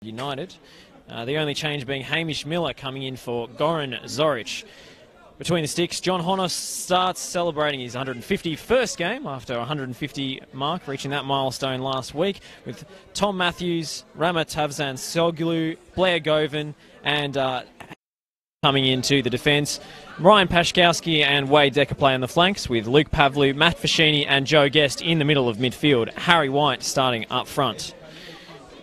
United. The only change being Hamish Miller coming in for Goran Zoric. Between the sticks, John Honos starts celebrating his 151st game after a 150 mark, reaching that milestone last week, with Tom Matthews, Rama Tavzan Soglu, Blair Govan, and coming into the defence. Ryan Pashkowski and Wade Decker play on the flanks, with Luke Pavlu, Matt Fashini and Joe Guest in the middle of midfield. Harry White starting up front.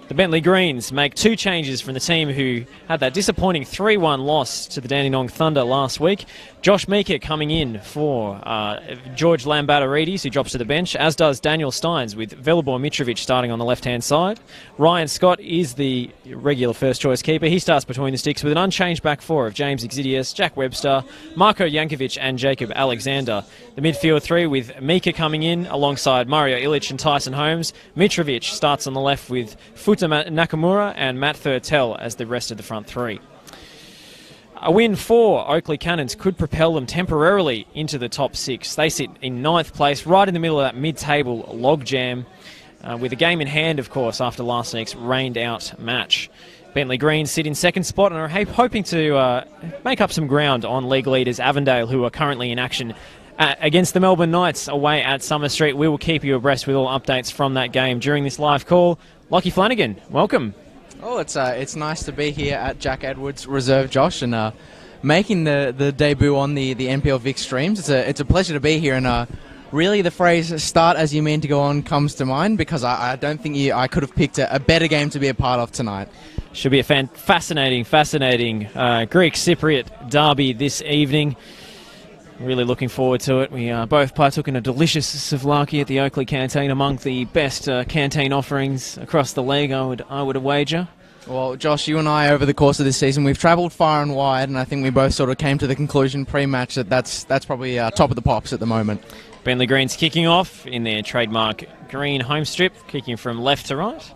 The Bentleigh Greens make 2 changes from the team who had that disappointing 3-1 loss to the Dandenong Thunder last week. Josh Meeker coming in for George Lambatoridis, who drops to the bench, as does Daniel Steins, with Velibor Mitrovic starting on the left-hand side. Ryan Scott is the regular first-choice keeper. He starts between the sticks with an unchanged back four of James Exidius, Jack Webster, Marko Jankovic and Jacob Alexander. The midfield 3 with Meeker coming in alongside Mario Ilic and Tyson Holmes. Mitrovic starts on the left with Futa Nakamura and Matt Thurtell as the rest of the front 3. A win for Oakleigh Cannons could propel them temporarily into the top 6. They sit in 9th place, right in the middle of that mid-table logjam, with a game in hand, of course, after last week's rained-out match. Bentleigh Greens sit in 2nd spot and are hoping to make up some ground on league leaders Avondale, who are currently in action against the Melbourne Knights away at Summer Street. We will keep you abreast with all updates from that game during this live call. Lockie Flanagan, welcome. Oh, it's nice to be here at Jack Edwards Reserve, Josh, and making the debut on the NPL Vic streams. It's a pleasure to be here, and really the phrase "start as you mean to go on" comes to mind, because I don't think I could have picked a better game to be a part of tonight. Should be a fascinating Greek Cypriot derby this evening. Really looking forward to it. We both partook in a delicious souvlaki at the Oakleigh canteen, among the best canteen offerings across the league, I would wager. Well, Josh, you and I, over the course of this season, we've travelled far and wide, and I think we both sort of came to the conclusion pre-match that that's probably top of the pops at the moment. Bentleigh Greens kicking off in their trademark green home strip, kicking from left to right.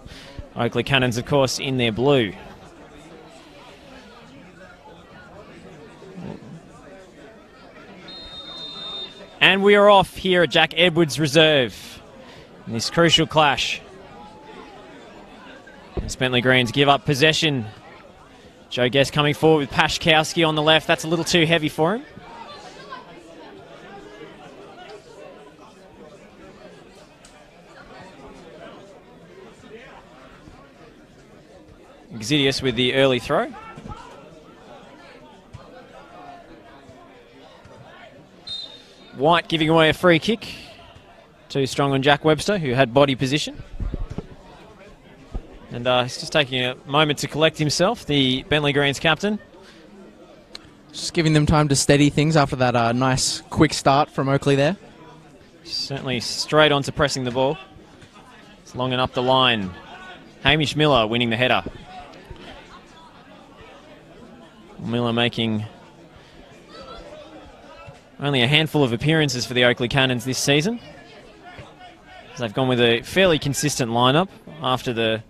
Oakleigh Cannons, of course, in their blue. And we are off here at Jack Edwards Reserve in this crucial clash. As Bentleigh Greens give up possession. Joe Guest coming forward with Pashkowski on the left. That's a little too heavy for him. Exidius with the early throw. White giving away a free kick. Too strong on Jack Webster, who had body position. And he's just taking a moment to collect himself, the Bentleigh Greens captain. Just giving them time to steady things after that nice quick start from Oakleigh there. Certainly straight on to pressing the ball. It's long and up the line. Hamish Miller winning the header. Miller making only a handful of appearances for the Oakleigh Cannons this season. They've gone with a fairly consistent lineup after the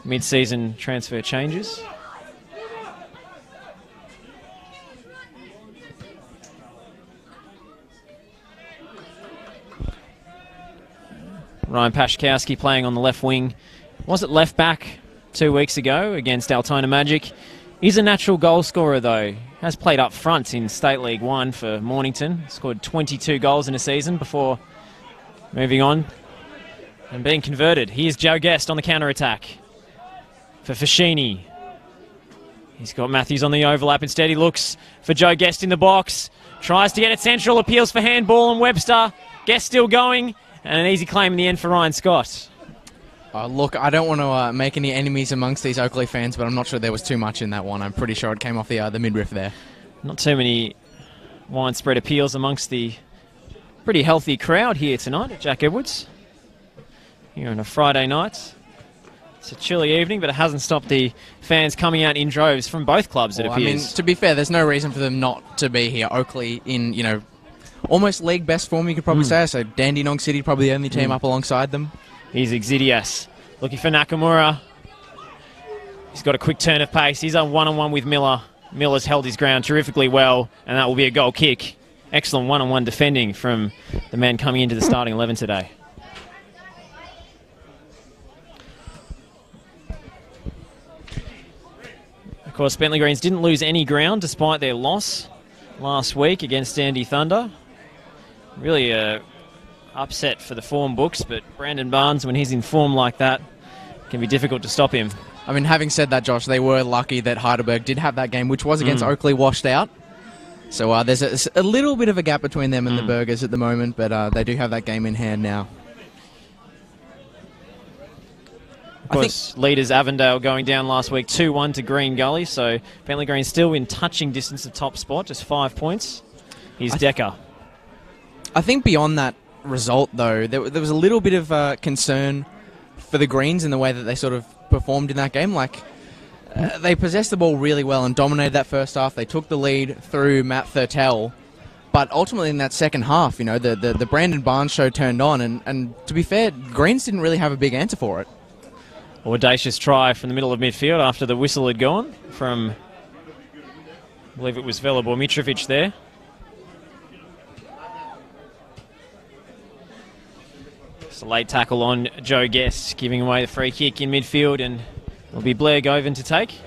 mid-season transfer changes. Ryan Pashkowski playing on the left wing. Was it left back 2 weeks ago against Altona Magic? He's a natural goal scorer, though. Has played up front in State League 1 for Mornington. Scored 22 goals in a season before moving on and being converted. Here's Joe Guest on the counter-attack for Fashini. He's got Matthews on the overlap. Instead, he looks for Joe Guest in the box. Tries to get it central. Appeals for handball, and Webster. Guest still going. And an easy claim in the end for Ryan Scott. Look, I don't want to make any enemies amongst these Oakleigh fans, but I'm not sure there was too much in that one. I'm pretty sure it came off the midriff there. Not too many widespread appeals amongst the pretty healthy crowd here tonight at Jack Edwards. Here on a Friday night. It's a chilly evening, but it hasn't stopped the fans coming out in droves from both clubs, it appears. I mean, to be fair, there's no reason for them not to be here. Oakleigh in, almost league best form, you could probably say. So Dandenong City probably the only team up alongside them. Here's Exidius looking for Nakamura. He's got a quick turn of pace. He's on one-on-one with Miller. Miller's held his ground terrifically well, and that will be a goal kick. Excellent one-on-one defending from the man coming into the starting 11 today. Of course, Bentleigh Greens didn't lose any ground despite their loss last week against Sandy Thunder. Really upset for the form books, but Brandon Barnes, when he's in form like that, can be difficult to stop him. I mean, having said that, Josh, they were lucky that Heidelberg did have that game, which was against Oakleigh, washed out. So there's a little bit of a gap between them and the Burgers at the moment, but they do have that game in hand now. Of course, leaders Avondale going down last week 2-1 to Green Gully, so Bentleigh Green still in touching distance of top spot, just 5 points. Here's Decker. I think beyond that result, though, there was a little bit of concern for the Greens in the way that they sort of performed in that game. Like, they possessed the ball really well and dominated that first half. They took the lead through Matt Thurtell. But ultimately in that second half, you know, the Brandon Barnes show turned on. And to be fair, Greens didn't really have a big answer for it. Audacious try from the middle of midfield after the whistle had gone from, I believe it was Velibor Mitrovic there. It's a late tackle on Joe Guest, giving away the free kick in midfield, and it'll be Blair Govan to take.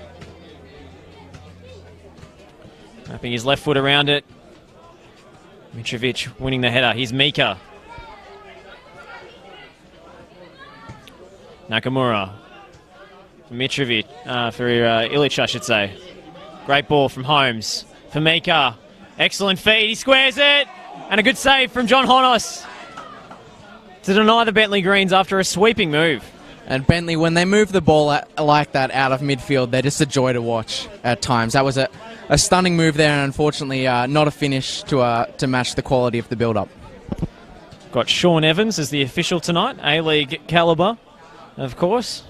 Wrapping his left foot around it. Mitrovic winning the header. Here's Mika. Nakamura. Mitrovic, for Illich, I should say. Great ball from Holmes for Mika. Excellent feed, he squares it! And a good save from John Honos to deny the Bentleigh Greens after a sweeping move. And Bentleigh, when they move the ball like that out of midfield, they're just a joy to watch at times. That was a stunning move there, and unfortunately not a finish to match the quality of the build-up. Got Sean Evans as the official tonight, A-League calibre, of course.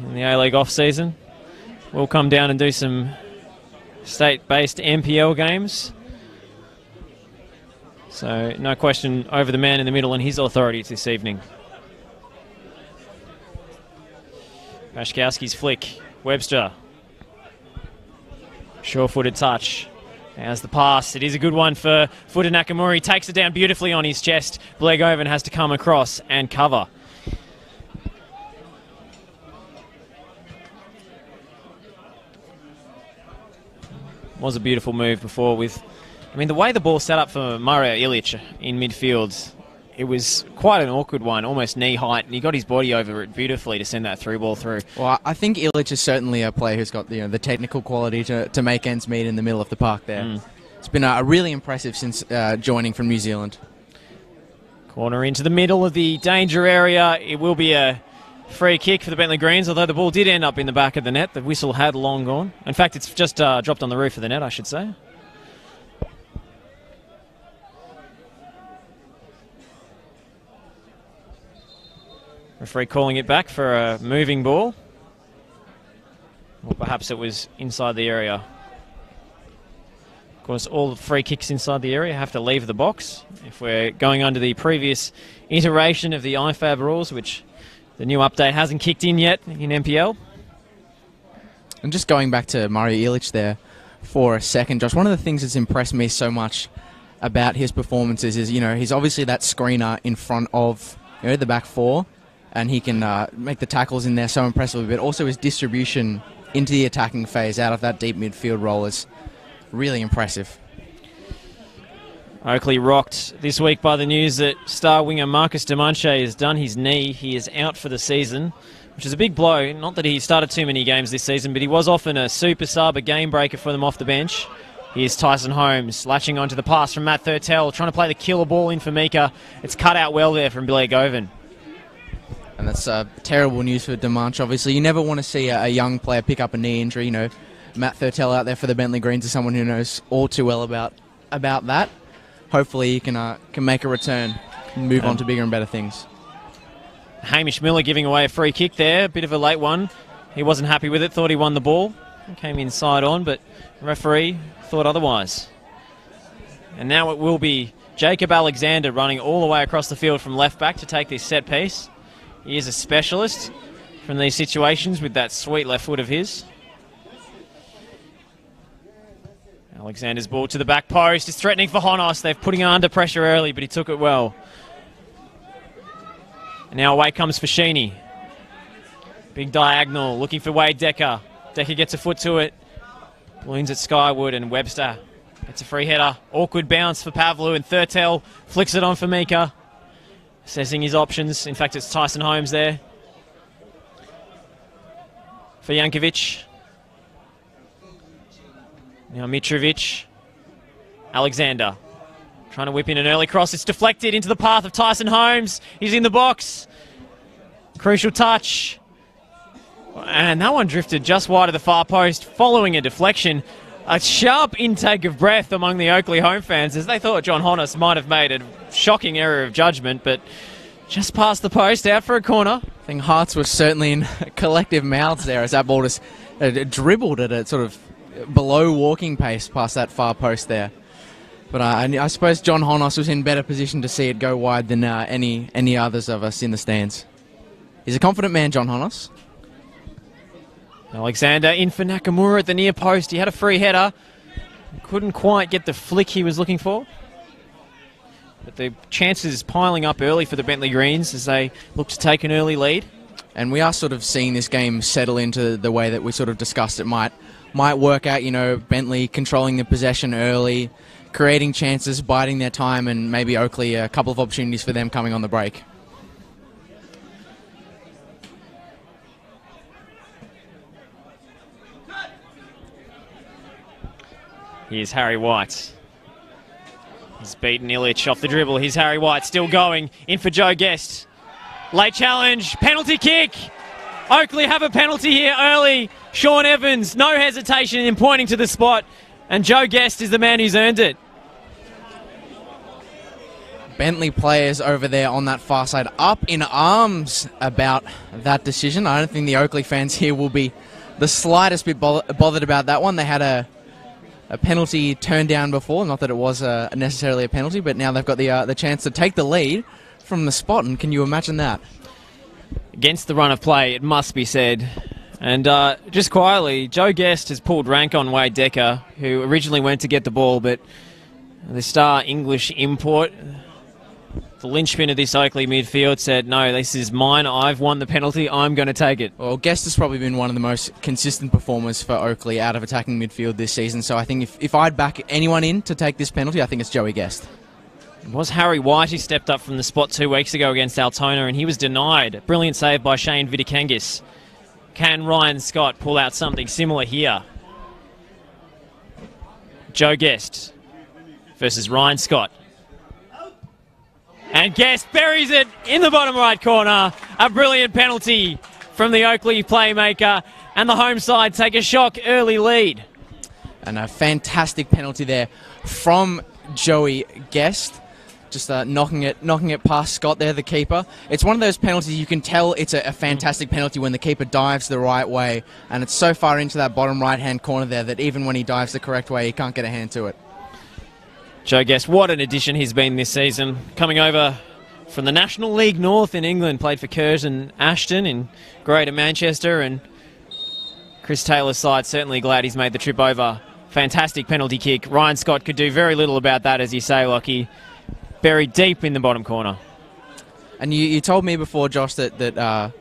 In the A-League off-season, we'll come down and do some state-based NPL games. So, no question over the man in the middle and his authority this evening. Bashkowski's flick. Webster. Sure-footed touch. There's the pass. It is a good one for Futa Nakamura. He takes it down beautifully on his chest. Blair Govan has to come across and cover. Was a beautiful move before with... I mean, the way the ball set up for Mario Illich in midfield, it was quite an awkward one, almost knee height, and he got his body over it beautifully to send that through ball through. Well, I think Illich is certainly a player who's got the technical quality to make ends meet in the middle of the park there. It's been really impressive since joining from New Zealand. Corner into the middle of the danger area. It will be a free kick for the Bentleigh Greens, although the ball did end up in the back of the net. The whistle had long gone. In fact, it's just dropped on the roof of the net, I should say. Referee calling it back for a moving ball. Or perhaps it was inside the area. Of course, all free kicks inside the area have to leave the box. If we're going under the previous iteration of the IFAB rules, which the new update hasn't kicked in yet in NPL. And just going back to Mario Illich there for a second, Josh, one of the things that's impressed me so much about his performances is, he's obviously that screener in front of the back four, and he can make the tackles in there so impressively, but also his distribution into the attacking phase out of that deep midfield role is really impressive. Oakleigh rocked this week by the news that star winger Marcus Demanche has done his knee. He is out for the season, which is a big blow. Not that he started too many games this season, but he was often a super sub, a game breaker for them off the bench. Here's Tyson Holmes latching onto the pass from Matt Thurtell, trying to play the killer ball in for Mika. It's cut out well there from Blair Govan. And that's terrible news for Demanche, obviously. You never want to see a young player pick up a knee injury. Matt Thurtell out there for the Bentleigh Greens is someone who knows all too well about that. Hopefully he can make a return and move on to bigger and better things. Hamish Miller giving away a free kick there, a bit of a late one. He wasn't happy with it, thought he won the ball. Came inside on, but the referee thought otherwise. And now it will be Jacob Alexander running all the way across the field from left back to take this set piece. He is a specialist from these situations with that sweet left foot of his. Alexander's ball to the back post. It's threatening for Honos. They're putting him under pressure early, but he took it well. And now away comes Fashini. Big diagonal, looking for Wade Decker. Decker gets a foot to it. Balloons at Skywood, and Webster gets a free header. Awkward bounce for Pavlu, and Thurtell flicks it on for Mika. Assessing his options. In fact, it's Tyson Holmes there for Jankovic. Now Mitrovic. Alexander trying to whip in an early cross. It's deflected into the path of Tyson Holmes. He's in the box. Crucial touch. And that one drifted just wide of the far post following a deflection. A sharp intake of breath among the Oakleigh home fans as they thought John Honus might have made a shocking error of judgment, but just past the post, out for a corner. I think hearts were certainly in collective mouths there as that ball just dribbled at a sort of below walking pace past that far post there. But I suppose John Honus was in better position to see it go wide than any others of us in the stands. He's a confident man, John Honus. Alexander in for Nakamura at the near post. He had a free header. Couldn't quite get the flick he was looking for. But the chances piling up early for the Bentleigh Greens as they look to take an early lead. And we are sort of seeing this game settle into the way that we sort of discussed it might work out. You know, Bentleigh controlling the possession early, creating chances, biding their time, and maybe Oakleigh a couple of opportunities for them coming on the break. Here's Harry White. He's beaten Illich off the dribble. Here's Harry White still going. In for Joe Guest. Late challenge. Penalty kick. Oakleigh have a penalty here early. Sean Evans, no hesitation in pointing to the spot. And Joe Guest is the man who's earned it. Bentleigh players over there on that far side up in arms about that decision. I don't think the Oakleigh fans here will be the slightest bit bothered about that one. They had a penalty turned down before, not that it was necessarily a penalty, but now they've got the chance to take the lead from the spot, and can you imagine that? Against the run of play, it must be said. And just quietly, Joe Guest has pulled rank on Wade Decker, who originally went to get the ball, but the star English import, the linchpin of this Oakleigh midfield, said, no, this is mine, I've won the penalty, I'm going to take it. Well, Guest has probably been one of the most consistent performers for Oakleigh out of attacking midfield this season, so I think if I'd back anyone in to take this penalty, I think it's Joey Guest. It was Harry White who stepped up from the spot 2 weeks ago against Altona, and he was denied. Brilliant save by Shane Vitakangis. Can Ryan Scott pull out something similar here? Joe Guest versus Ryan Scott. And Guest buries it in the bottom right corner. A brilliant penalty from the Oakleigh playmaker. And the home side take a shock early lead. And a fantastic penalty there from Joey Guest. Just knocking it past Scott there, the keeper. It's one of those penalties you can tell it's a fantastic penalty when the keeper dives the right way. And it's so far into that bottom right-hand corner there that even when he dives the correct way, he can't get a hand to it. Joe Guest, what an addition he's been this season. Coming over from the National League North in England, played for Curzon Ashton in Greater Manchester, and Chris Taylor's side certainly glad he's made the trip over. Fantastic penalty kick. Ryan Scott could do very little about that, as you say, Lockie. Buried deep in the bottom corner. And you told me before, Josh, that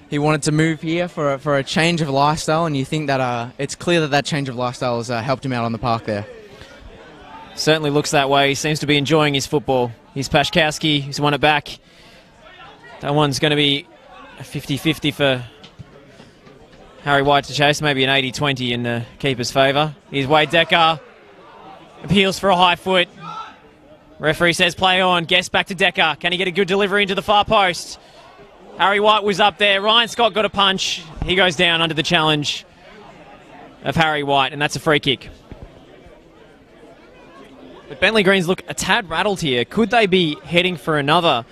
he wanted to move here for a change of lifestyle, and you think that it's clear that change of lifestyle has helped him out on the park there. Certainly looks that way. He seems to be enjoying his football. Here's Pashkowski. He's won it back. That one's going to be a 50-50 for Harry White to chase. Maybe an 80-20 in the keeper's favour. Here's Wade Decker. Appeals for a high foot. Referee says play on. Guest back to Decker. Can he get a good delivery into the far post? Harry White was up there. Ryan Scott got a punch. He goes down under the challenge of Harry White, and that's a free kick. But Bentleigh Greens look a tad rattled here. Could they be heading for another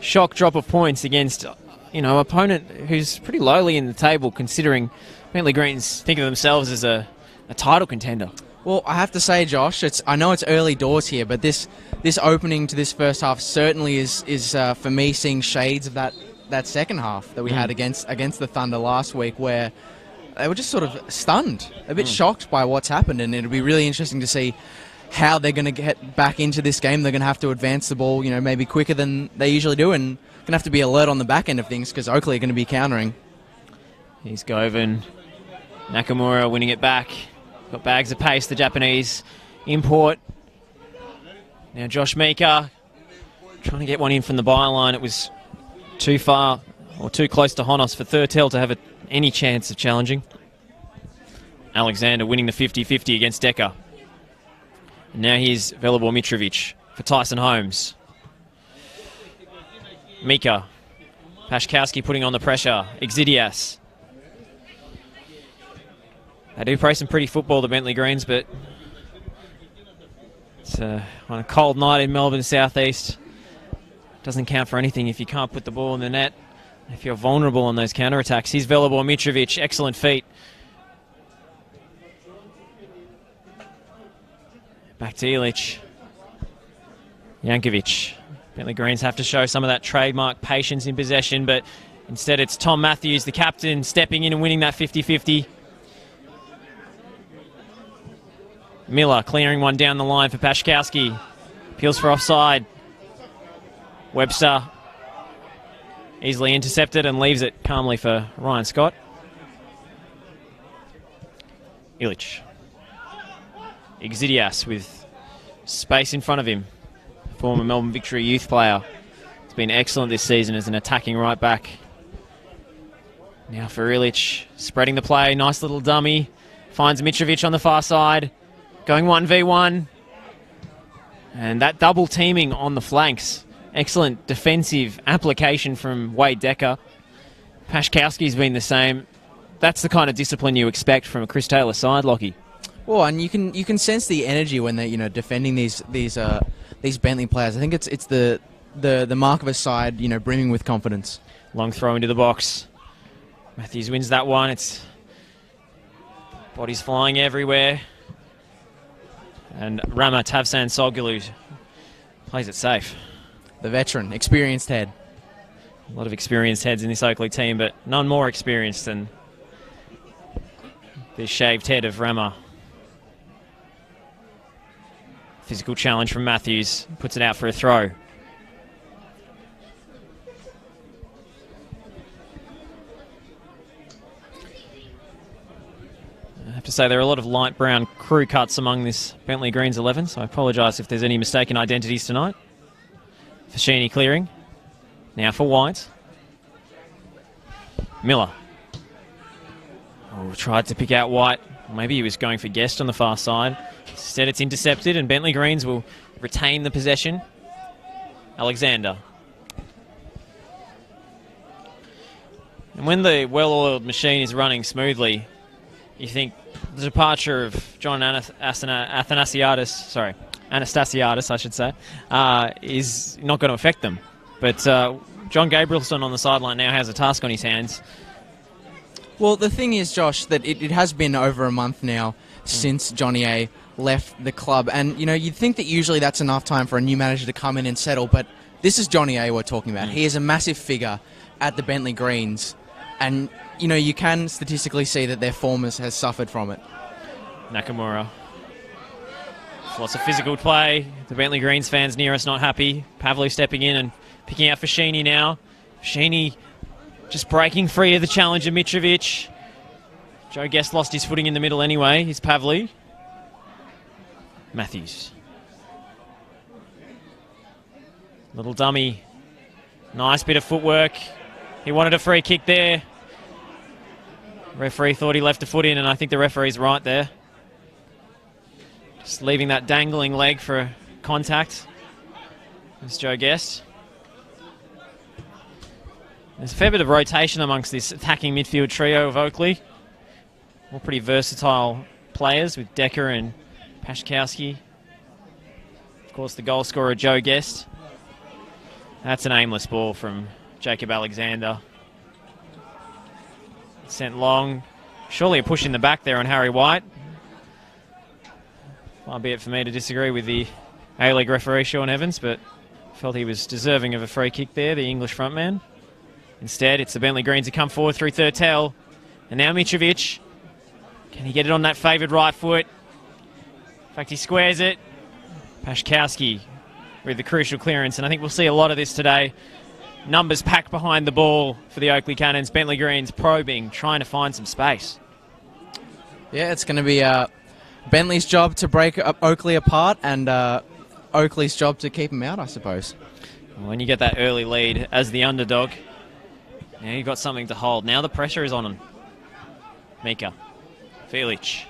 shock drop of points against, opponent who's pretty lowly in the table, considering Bentleigh Greens think of themselves as a title contender? Well, I have to say, Josh, I know it's early doors here, but this opening to this first half certainly is for me seeing shades of that second half that we had against the Thunder last week, where they were just sort of stunned, a bit shocked by what's happened, and it'll be really interesting to see how they're going to get back into this game. They're going to have to advance the ball, maybe quicker than they usually do, and going to have to be alert on the back end of things because Oakleigh are going to be countering. He's Govan. Nakamura winning it back. Got bags of pace, the Japanese import. Now Josh Meeker trying to get one in from the byline. It was too far or too close to Honos for Thurtell to have any chance of challenging. Alexander winning the 50-50 against Decker. And now here's Velibor Mitrovic for Tyson Holmes. Mika. Pashkowski putting on the pressure. Exidias. They do play some pretty football, the Bentleigh Greens, but it's on a cold night in Melbourne southeast. Doesn't count for anything if you can't put the ball in the net. If you're vulnerable on those counter-attacks. Here's Velibor Mitrovic. Excellent feet. Back to Ilic. Jankovic. Bentleigh Greens have to show some of that trademark patience in possession, but instead it's Tom Matthews, the captain, stepping in and winning that 50-50. Miller clearing one down the line for Pashkowski. Appeals for offside. Webster easily intercepted and leaves it calmly for Ryan Scott. Ilic. Exidias with space in front of him. Former Melbourne Victory youth player. He's been excellent this season as an attacking right back. Now for Ilic, spreading the play. Nice little dummy. Finds Mitrovic on the far side. Going 1v1. And that double teaming on the flanks. Excellent defensive application from Wade Decker. Pashkowski's been the same. That's the kind of discipline you expect from a Chris Taylor side, Lockie. Well, and you can sense the energy when they're defending these Bentleigh players. I think it's the mark of a side brimming with confidence. Long throw into the box. Matthews wins that one. It's bodies flying everywhere. And Rama Tavsan Solgulu plays it safe. The veteran, experienced head. A lot of experienced heads in this Oakleigh team, but none more experienced than the shaved head of Rama. Physical challenge from Matthews. Puts it out for a throw. I have to say there are a lot of light brown crew cuts among this Bentleigh Greens 11, so I apologise if there's any mistaken identities tonight. Fashini clearing. Now for White. Miller. Oh, tried to pick out White. Maybe he was going for Guest on the far side. Instead it's intercepted and Bentleigh Greens will retain the possession. Alexander. And when the well-oiled machine is running smoothly, you think the departure of John Anastasiadis, I should say, is not going to affect them. But John Gabrielson on the sideline now has a task on his hands. Well, the thing is, Josh, that it has been over a month now since Johnny A left the club. And, you'd think that usually that's enough time for a new manager to come in and settle. But this is Johnny A we're talking about. He is a massive figure at the Bentleigh Greens. And, you can statistically see that their form has suffered from it. Nakamura. Lots of physical play. The Bentleigh Greens fans near us not happy. Pavlu stepping in and picking out Fashini now. Fashini just breaking free of the challenger, Mitrovic. Joe Guest lost his footing in the middle anyway. Here's Pavlu. Matthews. Little dummy. Nice bit of footwork. He wanted a free kick there. Referee thought he left a foot in, and I think the referee's right there. Just leaving that dangling leg for contact. There's Joe Guest. There's a fair bit of rotation amongst this attacking midfield trio of Oakleigh. All pretty versatile players with Decker and Pashkowski. Of course, the goal scorer, Joe Guest. That's an aimless ball from Jacob Alexander. Sent long. Surely a push in the back there on Harry White. Far be it for me to disagree with the A-League referee, Sean Evans, but felt he was deserving of a free kick there, the English frontman. Instead, it's the Bentleigh Greens who come forward through Thurtell. And now Mitrovic. Can he get it on that favoured right foot? In fact, he squares it. Pashkowski with the crucial clearance, and I think we'll see a lot of this today. Numbers packed behind the ball for the Oakleigh Cannons. Bentleigh Greens probing, trying to find some space. Yeah, it's going to be Bentley's job to break up Oakleigh apart and Oakleigh's job to keep them out, I suppose. When you get that early lead as the underdog, now you've got something to hold. Now the pressure is on him. Mika. Felix.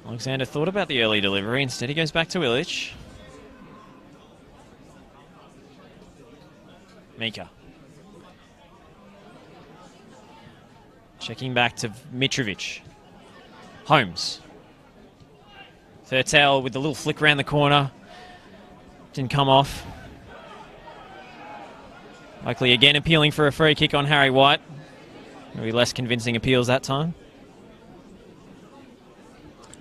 Alexander thought about the early delivery. Instead, he goes back to Illich. Mika. Checking back to Mitrovic. Holmes. Thurtell with the little flick around the corner. Didn't come off. Oakleigh again appealing for a free kick on Harry White. Maybe less convincing appeals that time.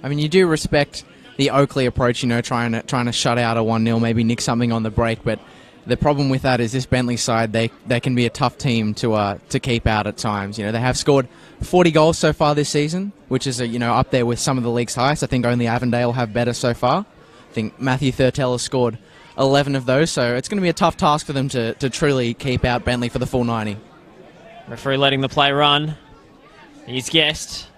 I mean, you do respect the Oakleigh approach, you know, trying to shut out a 1-0, maybe nick something on the break, but the problem with that is this Bentleigh side, they can be a tough team to keep out at times. You know, they have scored 40 goals so far this season, which is up there with some of the league's highest. I think only Avondale have better so far. I think Matthew Thurtell has scored 11 of those, so it's going to be a tough task for them to truly keep out Bentleigh for the full 90. Referee letting the play run. He's guessed.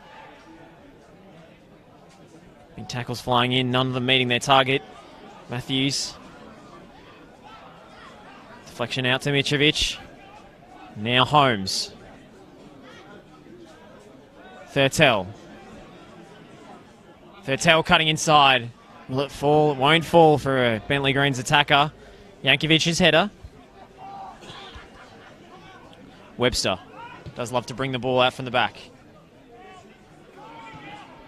Big tackles flying in, none of them meeting their target. Matthews. Deflection out to Mitrovic. Now Holmes. Thurtell. Thurtell cutting inside. Will it fall? It won't fall for a Bentleigh Greens attacker. Yankovic's header. Webster does love to bring the ball out from the back.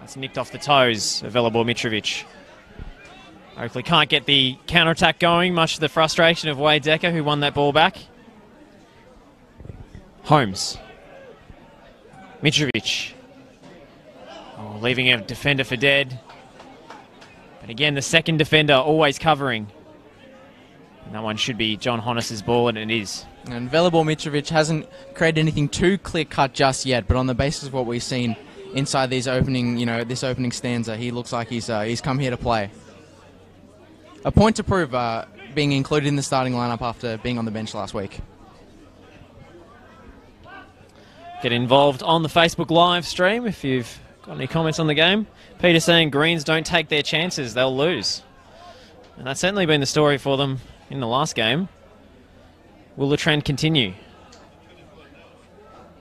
That's nicked off the toes of Velibor Mitrovic. Oakleigh can't get the counter-attack going, much to the frustration of Wade Decker, who won that ball back. Holmes. Mitrovic. Oh, leaving a defender for dead. But again, the second defender always covering. And that one should be John Honnis's ball, and it is. And Velibor Mitrovic hasn't created anything too clear-cut just yet, but on the basis of what we've seen inside these this opening stanza, he looks like he's come here to play. A point to prove, being included in the starting lineup after being on the bench last week. Get involved on the Facebook live stream if you've got any comments on the game. Peter saying Greens don't take their chances, they'll lose. And that's certainly been the story for them in the last game. Will the trend continue?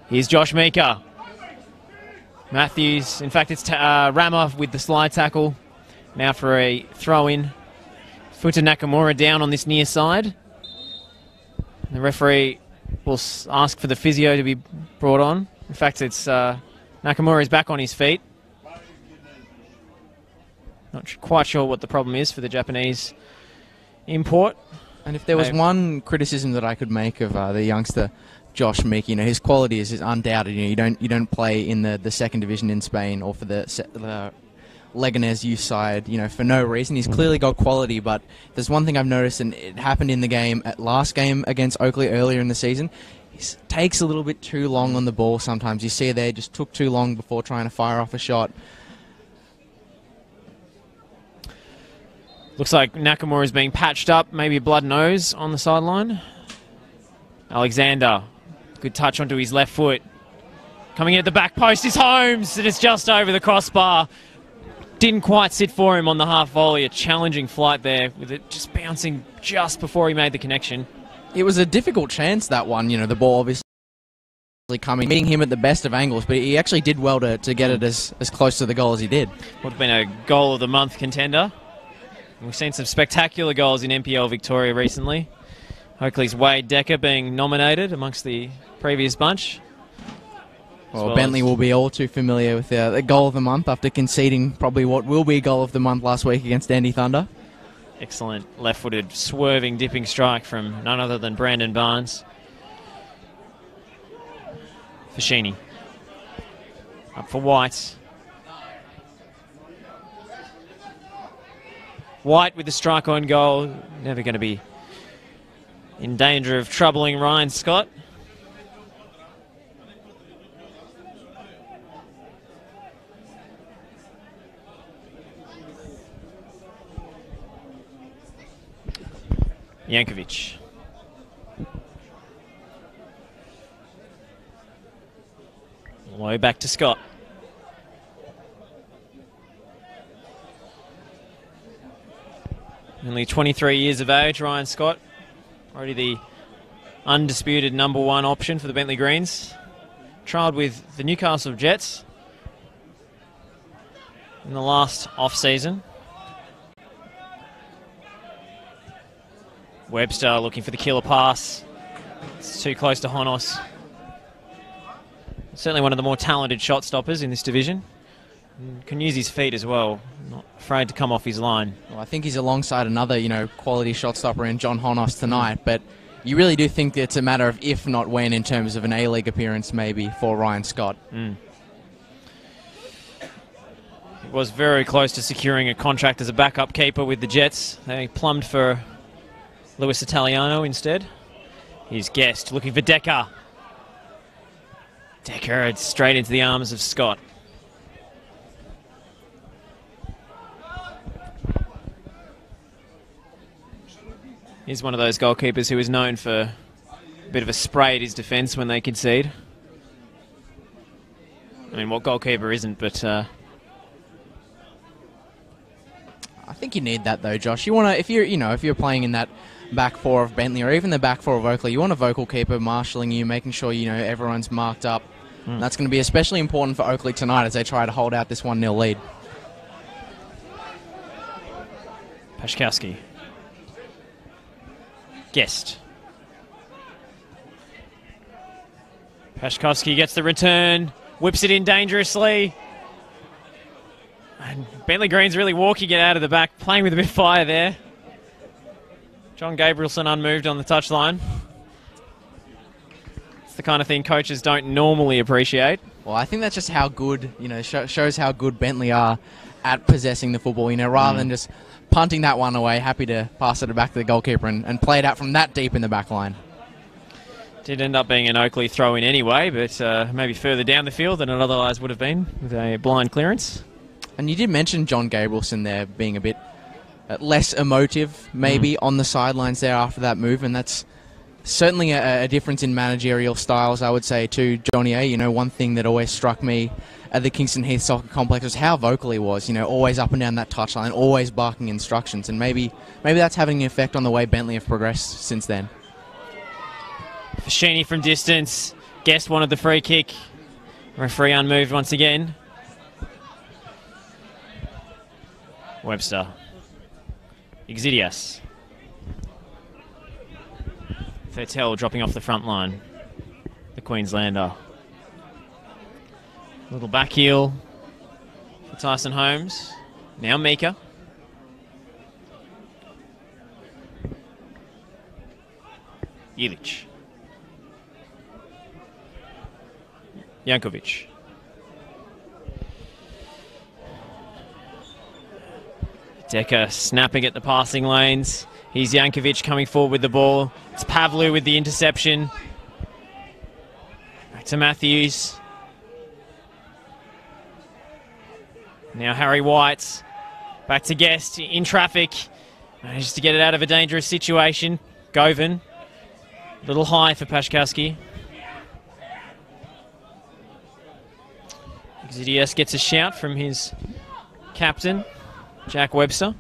Here's Josh Mika. Matthews, in fact it's Rama with the slide tackle. Now for a throw-in. Futa Nakamura down on this near side. The referee will ask for the physio to be brought on. In fact, it's Nakamura is back on his feet. Not quite sure what the problem is for the Japanese import. And if there was one criticism that I could make of the youngster Josh Meek, his quality is undoubted. You don't play in the second division in Spain or for the Leganés youth side, for no reason. He's clearly got quality, but there's one thing I've noticed, and it happened in the last game against Oakleigh earlier in the season. He takes a little bit too long on the ball sometimes. You see there, just took too long before trying to fire off a shot. Looks like Nakamura is being patched up, maybe a blood nose on the sideline. Alexander, good touch onto his left foot. Coming in at the back post is Holmes, and it's just over the crossbar. Didn't quite sit for him on the half volley. A challenging flight there, with it just bouncing just before he made the connection. It was a difficult chance, that one. The ball obviously coming, meeting him at the best of angles, but he actually did well to get it as close to the goal as he did. Would have been a goal of the month contender. We've seen some spectacular goals in NPL Victoria recently. Oakleigh's Wade Decker being nominated amongst the previous bunch. Well, Bentleigh will be all too familiar with the goal of the month after conceding probably what will be goal of the month last week against Dandy Thunder. Excellent left-footed, swerving, dipping strike from none other than Brandon Barnes. Fashini. Up for White. White with the strike on goal. Never going to be in danger of troubling Ryan Scott. Jankovic. All the way back to Scott. Only 23 years of age, Ryan Scott. Already the undisputed number one option for the Bentleigh Greens. Trialled with the Newcastle Jets in the last off-season. Webster looking for the killer pass. It's too close to Honos. Certainly one of the more talented shot stoppers in this division. And can use his feet as well. Not afraid to come off his line. Well, I think he's alongside another, quality shot stopper in John Honos tonight, but you really do think that it's a matter of if not when in terms of an A-League appearance maybe for Ryan Scott. He was very close to securing a contract as a backup keeper with the Jets. They plumbed for Luis Italiano instead. He's Guest looking for Decker. Decker straight into the arms of Scott. He's one of those goalkeepers who is known for a bit of a spray at his defence when they concede. I mean, what goalkeeper isn't, but... I think you need that though, Josh. You want to, if you're playing in that back four of Bentleigh or even the back four of Oakleigh, you want a vocal keeper marshalling you, making sure everyone's marked up. And that's going to be especially important for Oakleigh tonight as they try to hold out this 1-0 lead. Paszkowski. Guest. Paszkowski gets the return, whips it in dangerously. And Bentleigh Green's really walking it out of the back, playing with a bit of fire there. John Gabrielson unmoved on the touchline. It's the kind of thing coaches don't normally appreciate. Well, I think that's just how good, shows how good Bentleigh are at possessing the football, rather than just punting that one away, happy to pass it back to the goalkeeper and play it out from that deep in the back line. Did end up being an Oakleigh throw-in anyway, but maybe further down the field than it otherwise would have been with a blind clearance. And you did mention John Gabrielson there being a bit less emotive, maybe, on the sidelines there after that move, and that's certainly a difference in managerial styles, I would say, to Johnny A. One thing that always struck me at the Kingston Heath Soccer Complex was how vocal he was, always up and down that touchline, always barking instructions, and maybe that's having an effect on the way Bentleigh have progressed since then. Fashini from distance. Guest wanted the free kick. Referee unmoved once again. Webster. Exidius. Fertel dropping off the front line. The Queenslander. Little back heel for Tyson Holmes. Now Mika. Ilic. Jankovic. Decker snapping at the passing lanes. Here's Jankovic coming forward with the ball. It's Pavlu with the interception. Back to Matthews. Now Harry White. Back to Guest in traffic. Manages to get it out of a dangerous situation. Govan. A little high for Paszkowski. Exidius gets a shout from his captain, Jack Webster.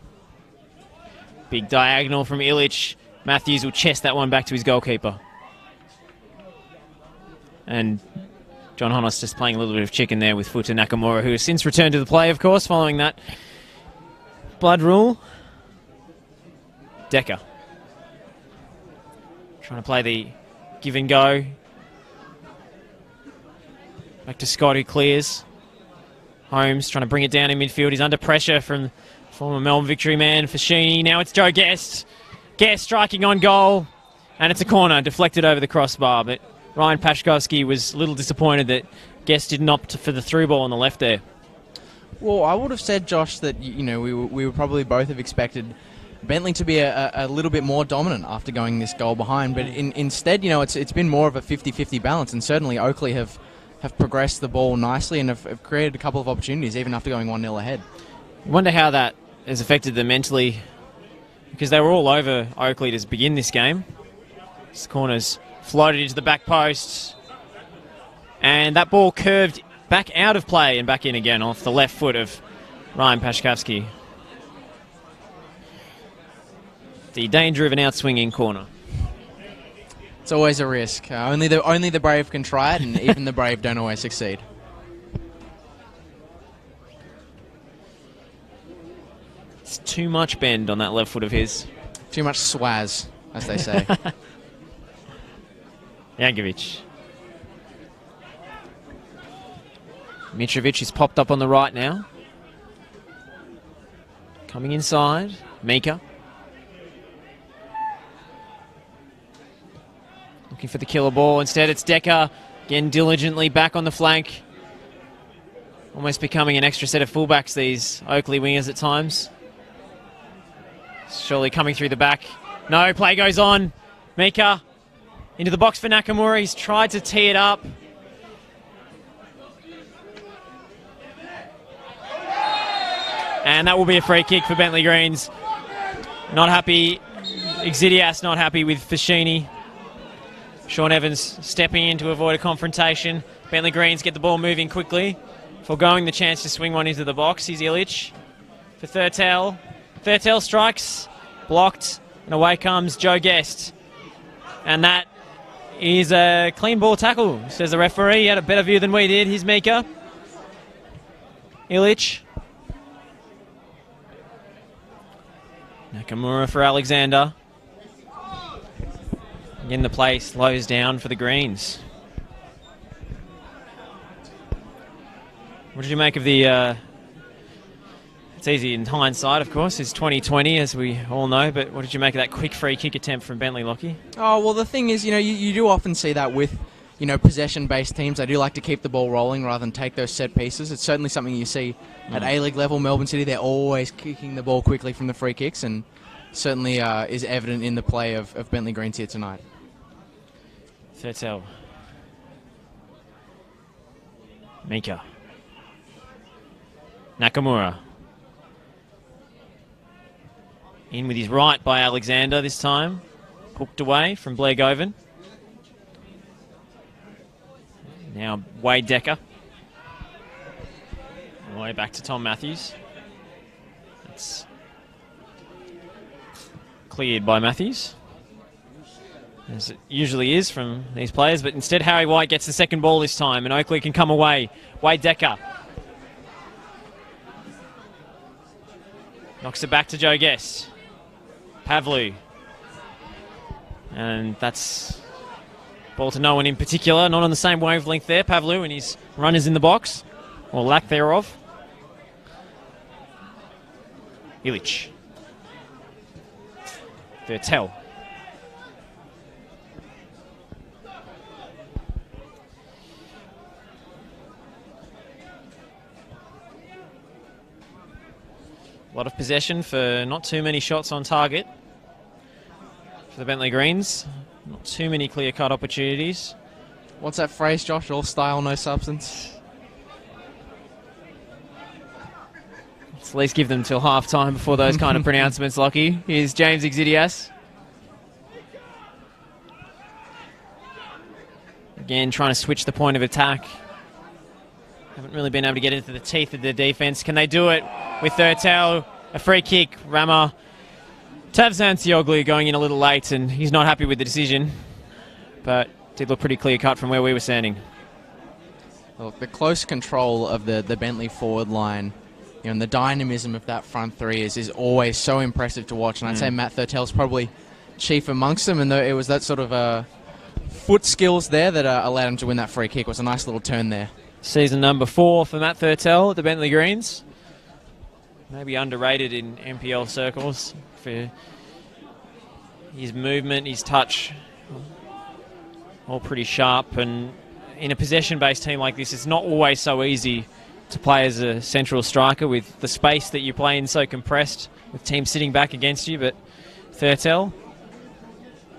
Big diagonal from Ilic. Matthews will chest that one back to his goalkeeper. And John Honos just playing a little bit of chicken there with Futa Nakamura, who has since returned to the play, of course, following that blood rule. Decker. Trying to play the give and go. Back to Scott, who clears. Holmes trying to bring it down in midfield. He's under pressure from former Melbourne victory man, Fashini. Now it's Joe Guest. Guest striking on goal. And it's a corner, deflected over the crossbar. But Ryan Paszkowski was a little disappointed that Guest didn't opt for the through ball on the left there. Well, I would have said, Josh, that we would probably both have expected Bentleigh to be a little bit more dominant after going this goal behind. But instead, it's been more of a 50-50 balance. And certainly Oakleigh have progressed the ball nicely and have created a couple of opportunities even after going 1-0 ahead. I wonder how that has affected them mentally because they were all over Oakleigh to begin this game. This corner's floated into the back post. And that ball curved back out of play and back in again off the left foot of Ryan Pashkowski. The danger of an outswinging corner. It's always a risk. Only the brave can try it, and even the brave don't always succeed. It's too much bend on that left foot of his. Too much swaz, as they say. Jankovic. Mitrovic is popped up on the right now. Coming inside. Mika. Looking for the killer ball. Instead, it's Decker. Again, diligently back on the flank. Almost becoming an extra set of fullbacks, these Oakleigh wingers at times. Surely coming through the back. No, play goes on. Mika into the box for Nakamura. He's tried to tee it up. And that will be a free kick for Bentleigh Greens. Not happy. Exidias not happy with Fashini. Sean Evans stepping in to avoid a confrontation. Bentleigh Greens get the ball moving quickly, foregoing the chance to swing one into the box. Here's Illich for Thurtell. Thurtell strikes, blocked, and away comes Joe Guest. And that is a clean ball tackle, says the referee. He had a better view than we did. Here's Mika. Illich. Nakamura for Alexander. Again, the play slows down for the Greens. What did you make of the... it's easy in hindsight, of course. It's 2020, as we all know, but what did you make of that quick free kick attempt from Bentleigh, Lockie? Oh, well, the thing is, you do often see that with, possession-based teams. They do like to keep the ball rolling rather than take those set pieces. It's certainly something you see at A-League level. Melbourne City, they're always kicking the ball quickly from the free kicks, and certainly is evident in the play of Bentleigh Greens here tonight. Thurtell. Mika. Nakamura. In with his right by Alexander this time. Hooked away from Blair Govan. Now Wade Decker. All the way back to Tom Matthews. It's cleared by Matthews, as it usually is from these players, but instead Harry White gets the second ball this time and Oakleigh can come away. Wade Decker knocks it back to Joe Guest. Pavlu. And that's ball to no one in particular, not on the same wavelength there. Pavlu and his runners in the box, or lack thereof. Illich. Thurtell. A lot of possession for not too many shots on target for the Bentleigh Greens. Not too many clear-cut opportunities. What's that phrase, Josh? All style, no substance. Let's at least give them till half-time before those kind of pronouncements, Lockie. Here's James Exidias. Again, trying to switch the point of attack. Haven't really been able to get into the teeth of the defence. Can they do it with Thurtell? A free kick. Rama. Tavzantioglu going in a little late, and he's not happy with the decision. But did look pretty clear-cut from where we were standing. Look, the close control of the Bentleigh forward line, and the dynamism of that front three is always so impressive to watch. And I'd say Matt Thurtell's probably chief amongst them, and it was that sort of foot skills there that allowed him to win that free kick. It was a nice little turn there. Season number 4 for Matt Thurtell at the Bentleigh Greens. Maybe underrated in NPL circles for his movement, his touch. All pretty sharp, and in a possession-based team like this, it's not always so easy to play as a central striker with the space that you play in so compressed, with teams sitting back against you. But Thurtell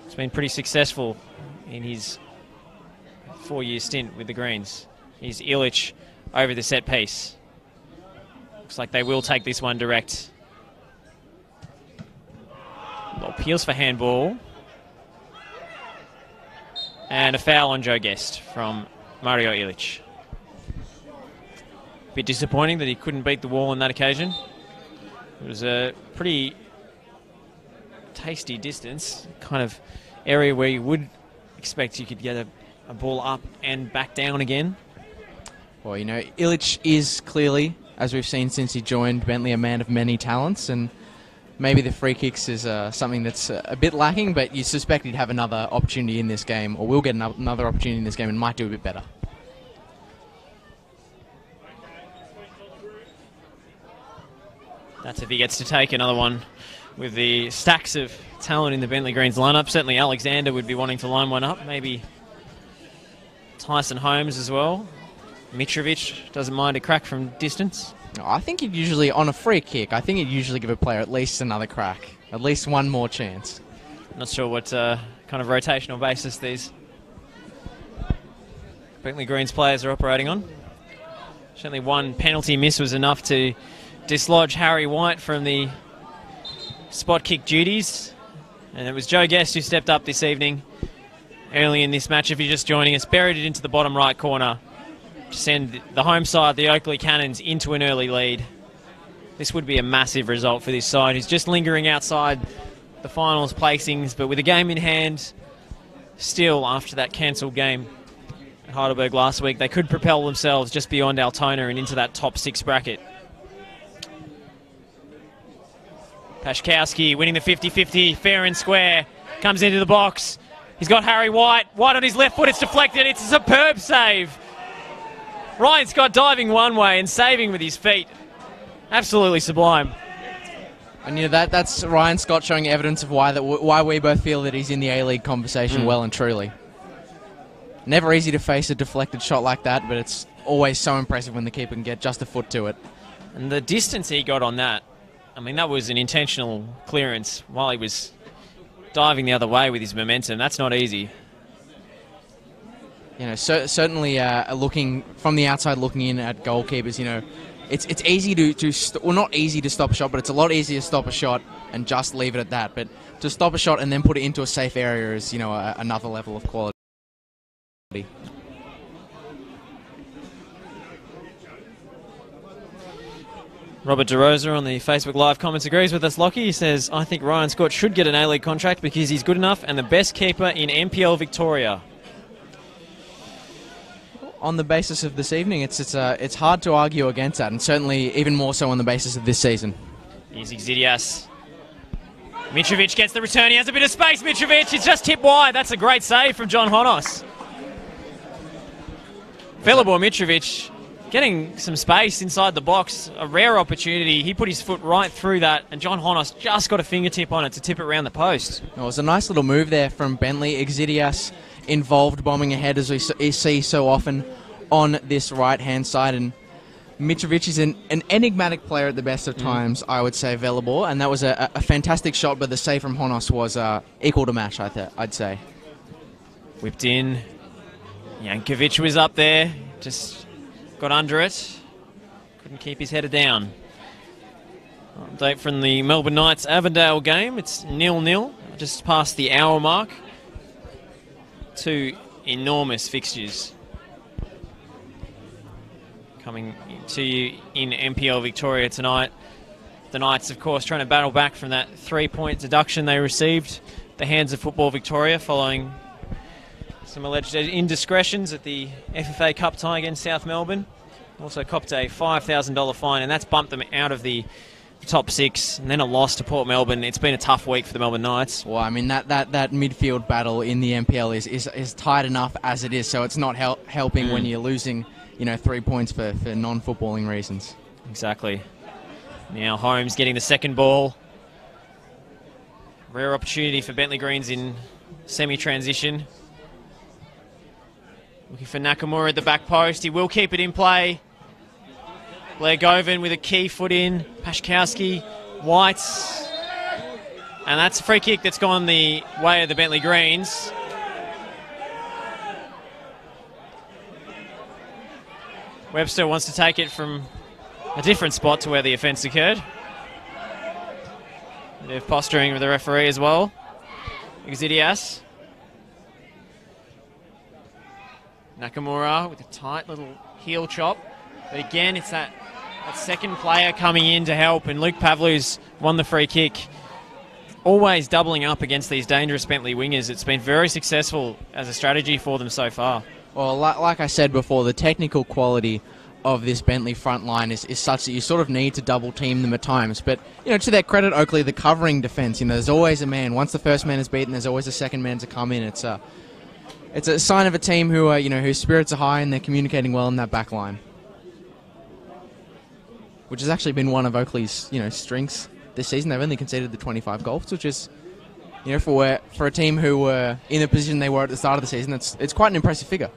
has been pretty successful in his 4-year stint with the Greens. Here's Illich over the set piece. Looks like they will take this one direct. appeals for handball. And a foul on Joe Guest from Mario Ilic. Bit disappointing that he couldn't beat the wall on that occasion. It was a pretty tasty distance, kind of area where you would expect you could get a ball up and back down again. Well, you know, Ilic is clearly, as we've seen since he joined Bentleigh, a man of many talents, and maybe the free kicks is something that's a bit lacking, but you suspect he'd have another opportunity in this game, or will get another opportunity in this game and might do a bit better. That's if he gets to take another one with the stacks of talent in the Bentleigh Greens lineup. Certainly Alexander would be wanting to line one up, maybe Tyson Holmes as well. Mitrovic doesn't mind a crack from distance. I think he'd usually, on a free kick, I think he'd usually give a player at least another crack, at least one more chance. Not sure what kind of rotational basis these Bentleigh Greens players are operating on. Certainly one penalty miss was enough to dislodge Harry White from the spot kick duties. And it was Joe Guest who stepped up this evening early in this match. If you're just joining us, buried it into the bottom right corner to send the home side, the Oakleigh Cannons, into an early lead. This would be a massive result for this side, who's just lingering outside the finals placings, but with a game in hand, still after that cancelled game at Heidelberg last week, they could propel themselves just beyond Altona and into that top 6 bracket. Pashkowski winning the 50-50, fair and square, comes into the box. He's got Harry White. White on his left foot, it's deflected. It's a superb save. Ryan Scott diving one way and saving with his feet. Absolutely sublime. And you know that's Ryan Scott showing evidence of why we both feel that he's in the A-League conversation well and truly. Never easy to face a deflected shot like that, but it's always so impressive when the keeper can get just a foot to it. And the distance he got on that, I mean, that was an intentional clearance while he was diving the other way with his momentum. That's not easy. You know, certainly looking from the outside, looking in at goalkeepers, you know, it's easy well, not easy to stop a shot, but it's a lot easier to stop a shot and just leave it at that. But to stop a shot and then put it into a safe area is, you know, another level of quality. Robert DeRosa on the Facebook Live comments agrees with us, Lockie. He says, I think Ryan Scott should get an A-League contract because he's good enough and the best keeper in NPL Victoria. On the basis of this evening, it's hard to argue against that, and certainly even more so on the basis of this season. Here's Exidias. Mitrovic gets the return. He has a bit of space, Mitrovic. He's just tipped wide. That's a great save from John Honos. Velibor Mitrovic getting some space inside the box. A rare opportunity. He put his foot right through that, and John Honos just got a fingertip on it to tip it around the post. It was a nice little move there from Bentleigh. Exidias involved bombing ahead, as we see so often on this right-hand side. And Mitrovic is an enigmatic player at the best of times, I would say, Velibor. And that was a fantastic shot, but the save from Honos was equal to match, I'd say. Whipped in. Jankovic was up there. Just got under it. Couldn't keep his header down. Update from the Melbourne Knights Avondale game. It's 0-0. Just past the hour mark. 2 enormous fixtures coming to you in NPL Victoria tonight. The Knights, of course, trying to battle back from that 3-point deduction they received at the hands of Football Victoria following some alleged indiscretions at the FFA Cup tie against South Melbourne. Also copped a $5,000 fine, and that's bumped them out of the top 6, and then a loss to Port Melbourne. It's been a tough week for the Melbourne Knights. Well, I mean, that midfield battle in the NPL is tight enough as it is, so it's not helping when you're losing, you know, 3 points for non-footballing reasons. Exactly. Now Holmes getting the second ball. Rare opportunity for Bentleigh Greens in semi-transition. Looking for Nakamura at the back post. He will keep it in play. Blair Govan with a key foot in. Pashkowski, White. And that's a free kick that's gone the way of the Bentleigh Greens. Webster wants to take it from a different spot to where the offence occurred. Bit of posturing with the referee as well. Exidias. Nakamura with a tight little heel chop. But again, it's that second player coming in to help, and Luke Pavlu's won the free kick. Always doubling up against these dangerous Bentleigh wingers. It's been very successful as a strategy for them so far. Well, like I said before, the technical quality of this Bentleigh front line is such that you sort of need to double team them at times. But, to their credit, Oakleigh, the covering defence, there's always a man. Once the first man is beaten, there's always a second man to come in. It's a sign of a team who are, whose spirits are high and they're communicating well in that back line, which has actually been one of Oakleigh's, strengths this season. They've only conceded the 25 goals, which is, for a team who were in the position they were at the start of the season, it's quite an impressive figure.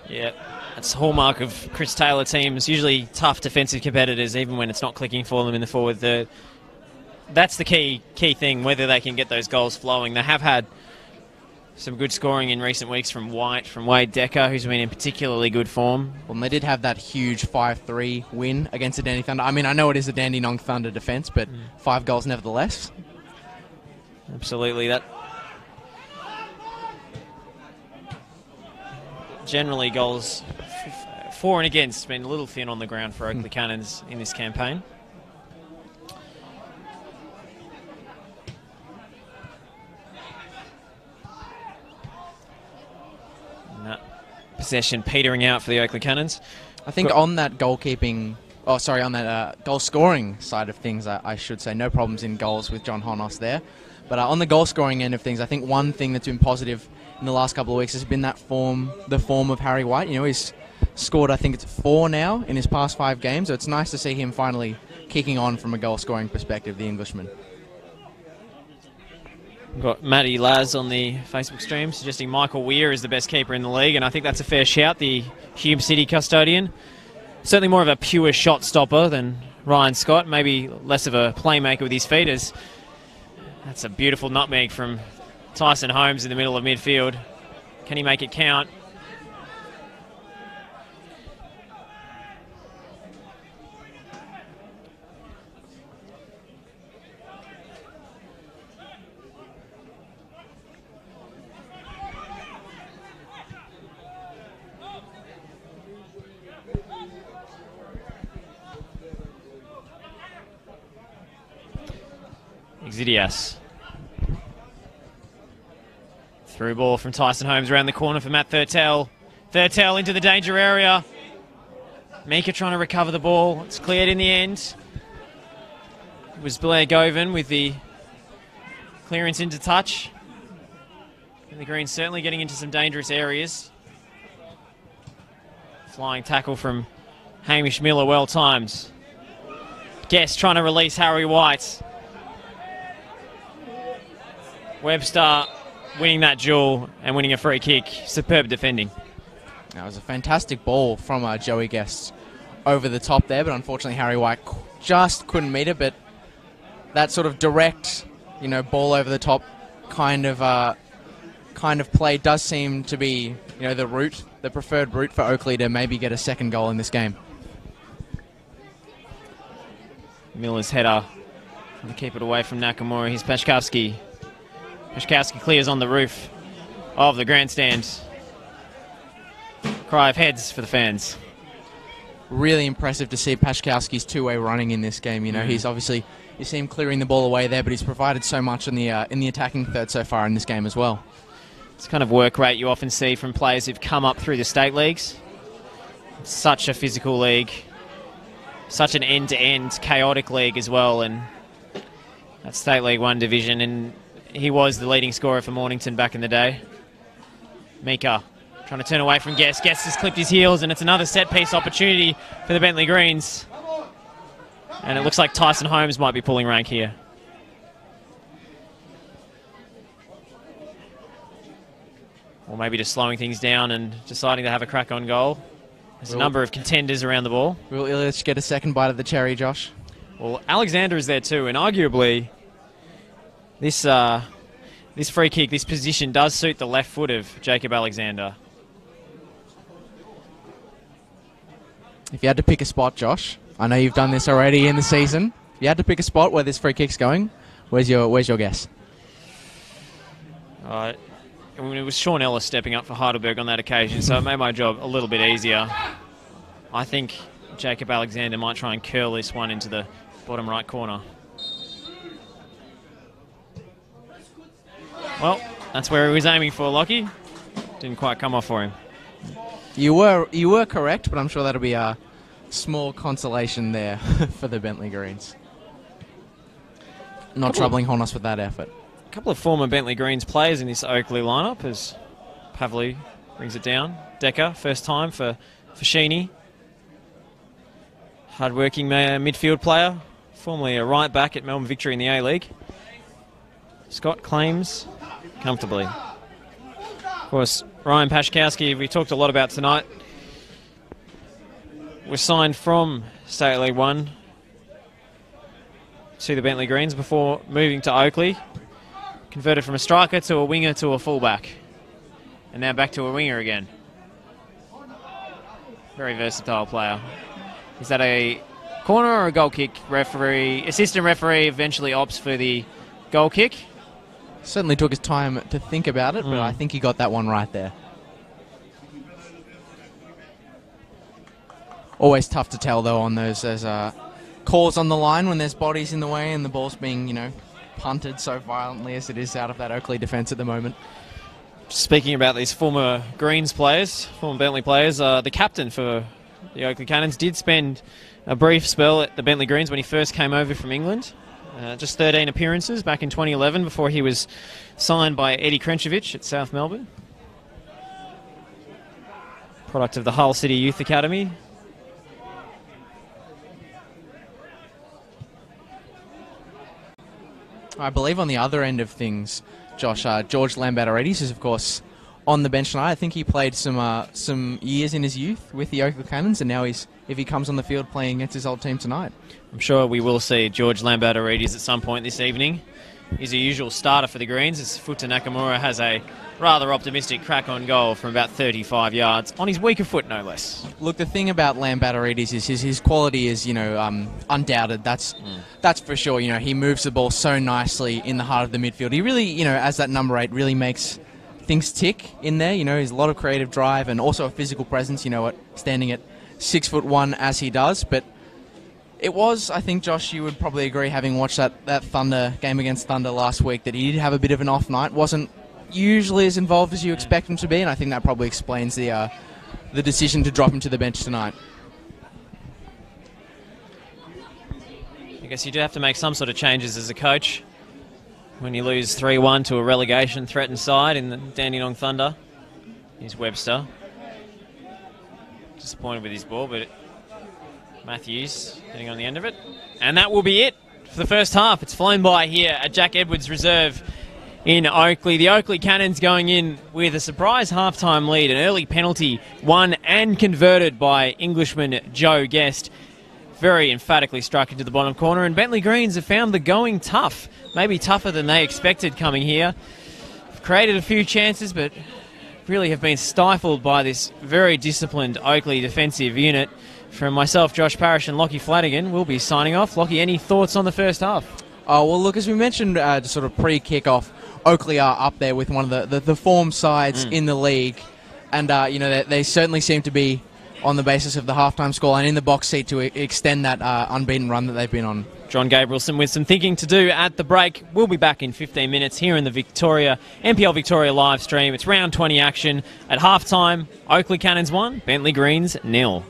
Yeah, that's the hallmark of Chris Taylor teams. Usually tough defensive competitors, even when it's not clicking for them in the forward third. That's the key thing, whether they can get those goals flowing. They have had some good scoring in recent weeks from Wade Decker, who's been in particularly good form. Well, and they did have that huge 5-3 win against the Dandenong Thunder. I mean, I know it is a Dandenong Thunder defence, but 5 goals nevertheless. Absolutely. That generally goals for and against been a little thin on the ground for Oakleigh Cannons in this campaign. Possession petering out for the Oakleigh Cannons. I think on that goalkeeping, on that goal scoring side of things, I should say, no problems in goals with John Honos there. But on the goal scoring end of things, I think one thing that's been positive in the last couple of weeks has been the form of Harry White. He's scored, I think it's 4 now in his past 5 games. So it's nice to see him finally kicking on from a goal scoring perspective, the Englishman. We've got Matty Laz on the Facebook stream suggesting Michael Weir is the best keeper in the league, and I think that's a fair shout, the Hume City custodian. Certainly more of a pure shot stopper than Ryan Scott, maybe less of a playmaker with his feet. That's a beautiful nutmeg from Tyson Holmes in the middle of midfield. Can he make it count? Exidias. Through ball from Tyson Holmes around the corner for Matt Thurtell. Thurtell into the danger area. Mika trying to recover the ball. It's cleared in the end. It was Blair Govan with the clearance into touch. And the Greens certainly getting into some dangerous areas. Flying tackle from Hamish Miller, well timed. Guest trying to release Harry White. Webster winning that duel and winning a free kick. Superb defending. That was a fantastic ball from Joey Guest over the top there, but unfortunately Harry White just couldn't meet it. But that sort of direct, ball over the top kind of play does seem to be, the preferred route for Oakleigh to maybe get a second goal in this game. Miller's header trying to keep it away from Nakamura. Here's Pashkowski. Pashkowski clears on the roof of the grandstand. Cry of heads for the fans. Really impressive to see Pashkowski's two-way running in this game. He's obviously, you see him clearing the ball away there, but he's provided so much in the attacking third so far in this game as well. It's kind of work rate you often see from players who've come up through the state leagues. It's such a physical league, such an end-to-end chaotic league as well, and that's State League 1 division, and he was the leading scorer for Mornington back in the day. Mika trying to turn away from Guest. Guest has clipped his heels, and it's another set-piece opportunity for the Bentleigh Greens. And it looks like Tyson Holmes might be pulling rank here. Or maybe just slowing things down and deciding to have a crack on goal. There's a number of contenders around the ball. Will Illich get a second bite of the cherry, Josh? Well, Alexander is there too, and arguably this free kick, this position does suit the left foot of Jacob Alexander. If you had to pick a spot, Josh, I know you've done this already in the season. If you had to pick a spot where this free kick's going, where's your guess? I mean, it was Sean Ellis stepping up for Heidelberg on that occasion, so it made my job a little bit easier. I think Jacob Alexander might try and curl this one into the bottom right corner. Well, that's where he was aiming for, Lockie. Didn't quite come off for him. You were correct, but I'm sure that'll be a small consolation there for the Bentleigh Greens. Not troubling Honos with that effort. A couple of former Bentleigh Greens players in this Oakleigh lineup as Pavley brings it down. Decker, first time for Sheeny. Hard-working midfield player, formerly a right back at Melbourne Victory in the A-League. Scott claims comfortably. Of course, Ryan Pashkowski, we talked a lot about tonight, was signed from State League 1 to the Bentleigh Greens before moving to Oakleigh. Converted from a striker to a winger to a fullback. And now back to a winger again. Very versatile player. Is that a corner or a goal kick? Assistant referee eventually opts for the goal kick. Certainly took his time to think about it, but I think he got that one right there. Always tough to tell, though, on those calls on the line when there's bodies in the way and the ball's being, punted so violently as it is out of that Oakleigh defence at the moment. Speaking about these former Greens players, former Bentleigh players, the captain for the Oakleigh Cannons did spend a brief spell at the Bentleigh Greens when he first came over from England. Just 13 appearances back in 2011 before he was signed by Eddie Krenchevich at South Melbourne. Product of the Hull City Youth Academy. I believe on the other end of things, Josh, George Lambatarides is, of course, on the bench tonight. I think he played some years in his youth with the Oakleigh Cannons, and now if he comes on the field playing against his old team tonight. I'm sure we will see George Lambatarides at some point this evening. He's a usual starter for the Greens as Futa Nakamura has a rather optimistic crack on goal from about 35 yards, on his weaker foot no less. Look, the thing about Lambatarides is his quality is, undoubted. That's for sure. He moves the ball so nicely in the heart of the midfield. He really, as that number 8, really makes things tick in there. He's a lot of creative drive and also a physical presence, standing at 6'1" as he does. But it was, I think, Josh, you would probably agree, having watched that Thunder game against Thunder last week, that he did have a bit of an off night. Wasn't usually as involved as you expect him to be, and I think that probably explains the decision to drop him to the bench tonight. I guess you do have to make some sort of changes as a coach when you lose 3-1 to a relegation threatened side in the Dandenong Thunder. Here's Webster. Disappointed with his ball, but Matthews getting on the end of it. And that will be it for the first half. It's flown by here at Jack Edwards Reserve in Oakleigh. The Oakleigh Cannons going in with a surprise halftime lead, an early penalty won and converted by Englishman Joe Guest. Very emphatically struck into the bottom corner, and Bentleigh Greens have found the going tough, maybe tougher than they expected coming here. Created a few chances, but really have been stifled by this very disciplined Oakleigh defensive unit. From myself, Josh Parrish, and Lockie Flanagan, we'll be signing off. Lockie, any thoughts on the first half? Oh, well, look, as we mentioned sort of pre-kick-off, Oakleigh are up there with one of the form sides in the league. And, they certainly seem to be on the basis of the halftime score and in the box seat to extend that unbeaten run that they've been on. John Gabrielson with some thinking to do at the break. We'll be back in 15 minutes here in the NPL Victoria live stream. It's round 20 action. At halftime, Oakleigh Cannons 1, Bentleigh Greens 0.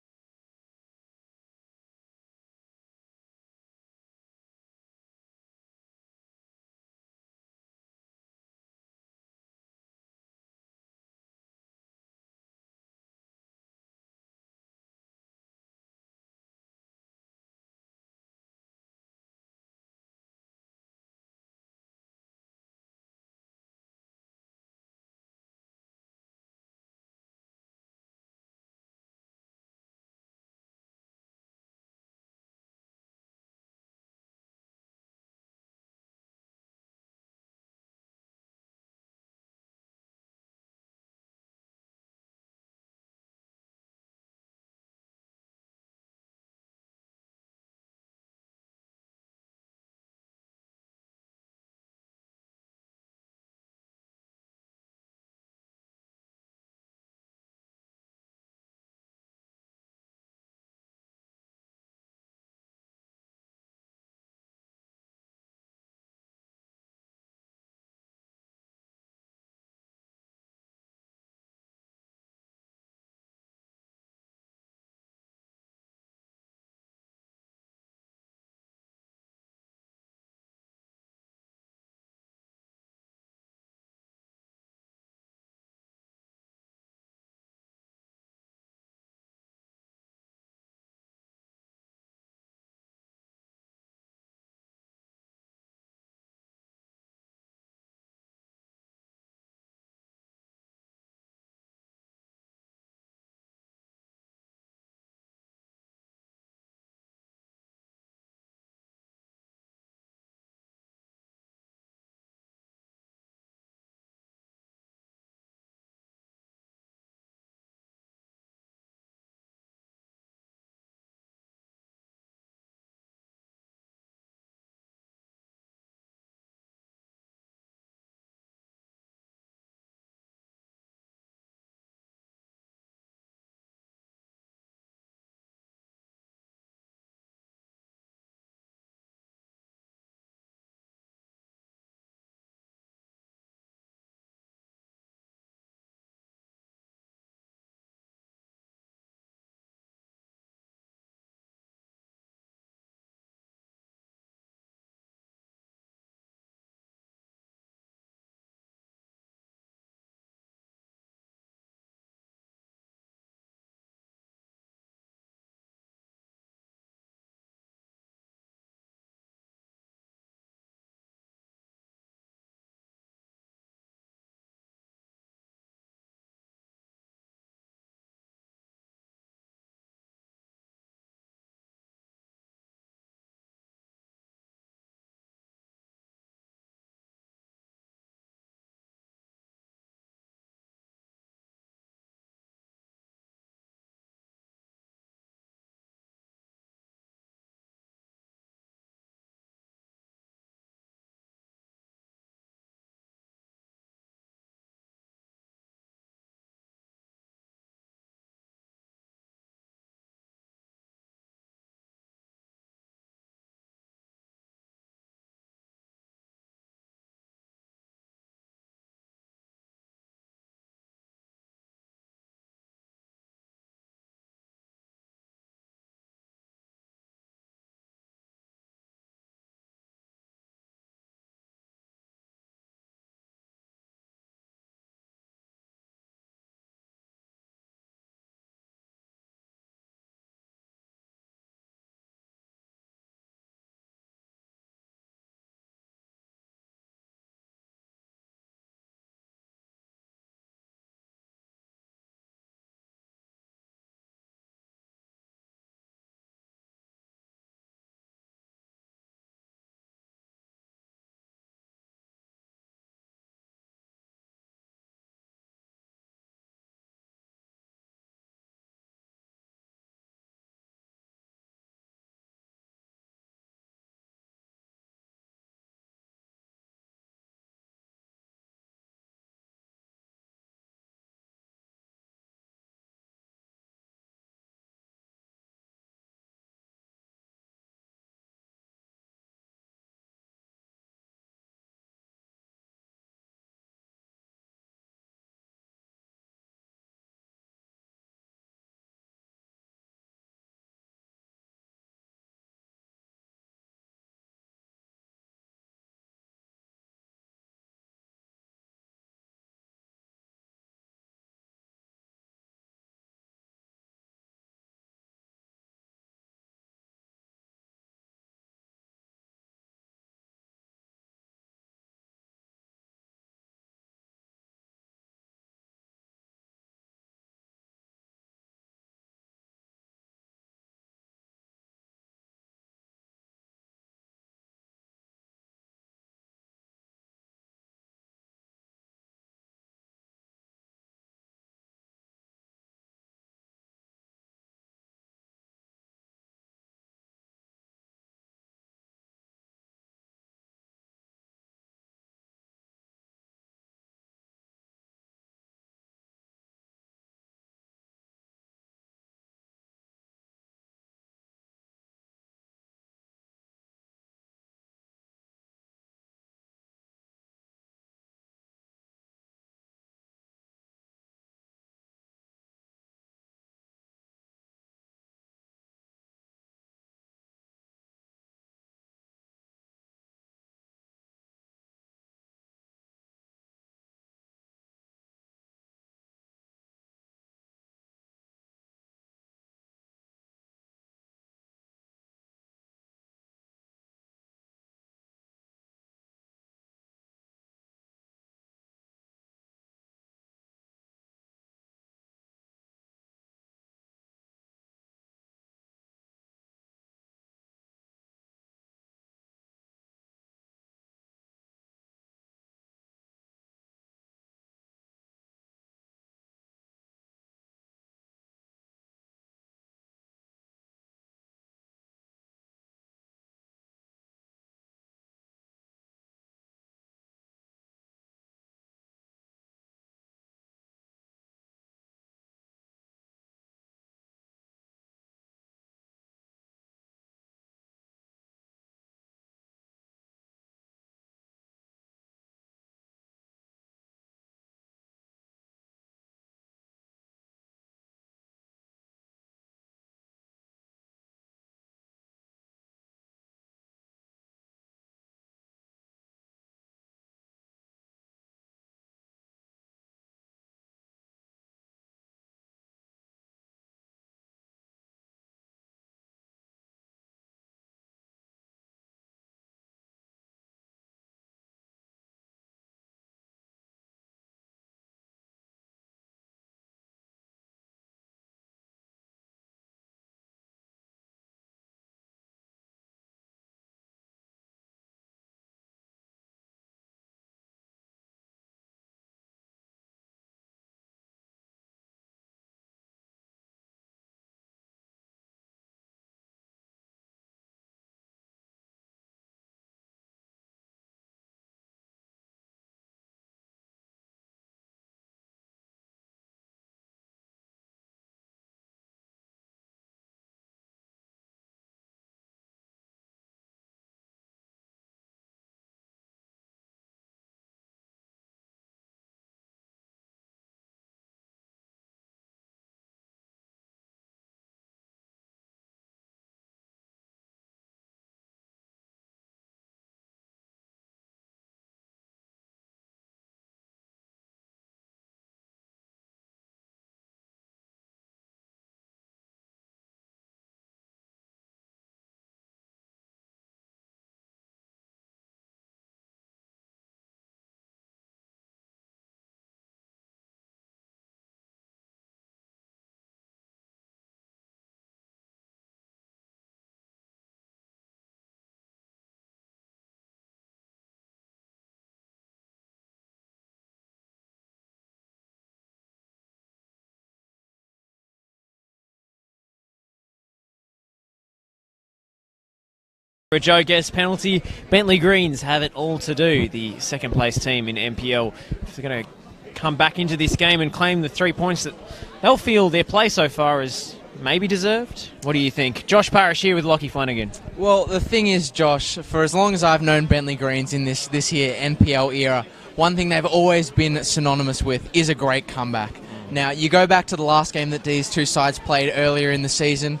A Joe Guest penalty. Bentleigh Greens have it all to do, the second place team in NPL. If they're going to come back into this game and claim the 3 points that they'll feel their play so far is maybe deserved. What do you think? Josh Parrish here with Lockie Flanagan. Well, the thing is, Josh, for as long as I've known Bentleigh Greens in this here NPL era, one thing they've always been synonymous with is a great comeback. Now, you go back to the last game that these two sides played earlier in the season.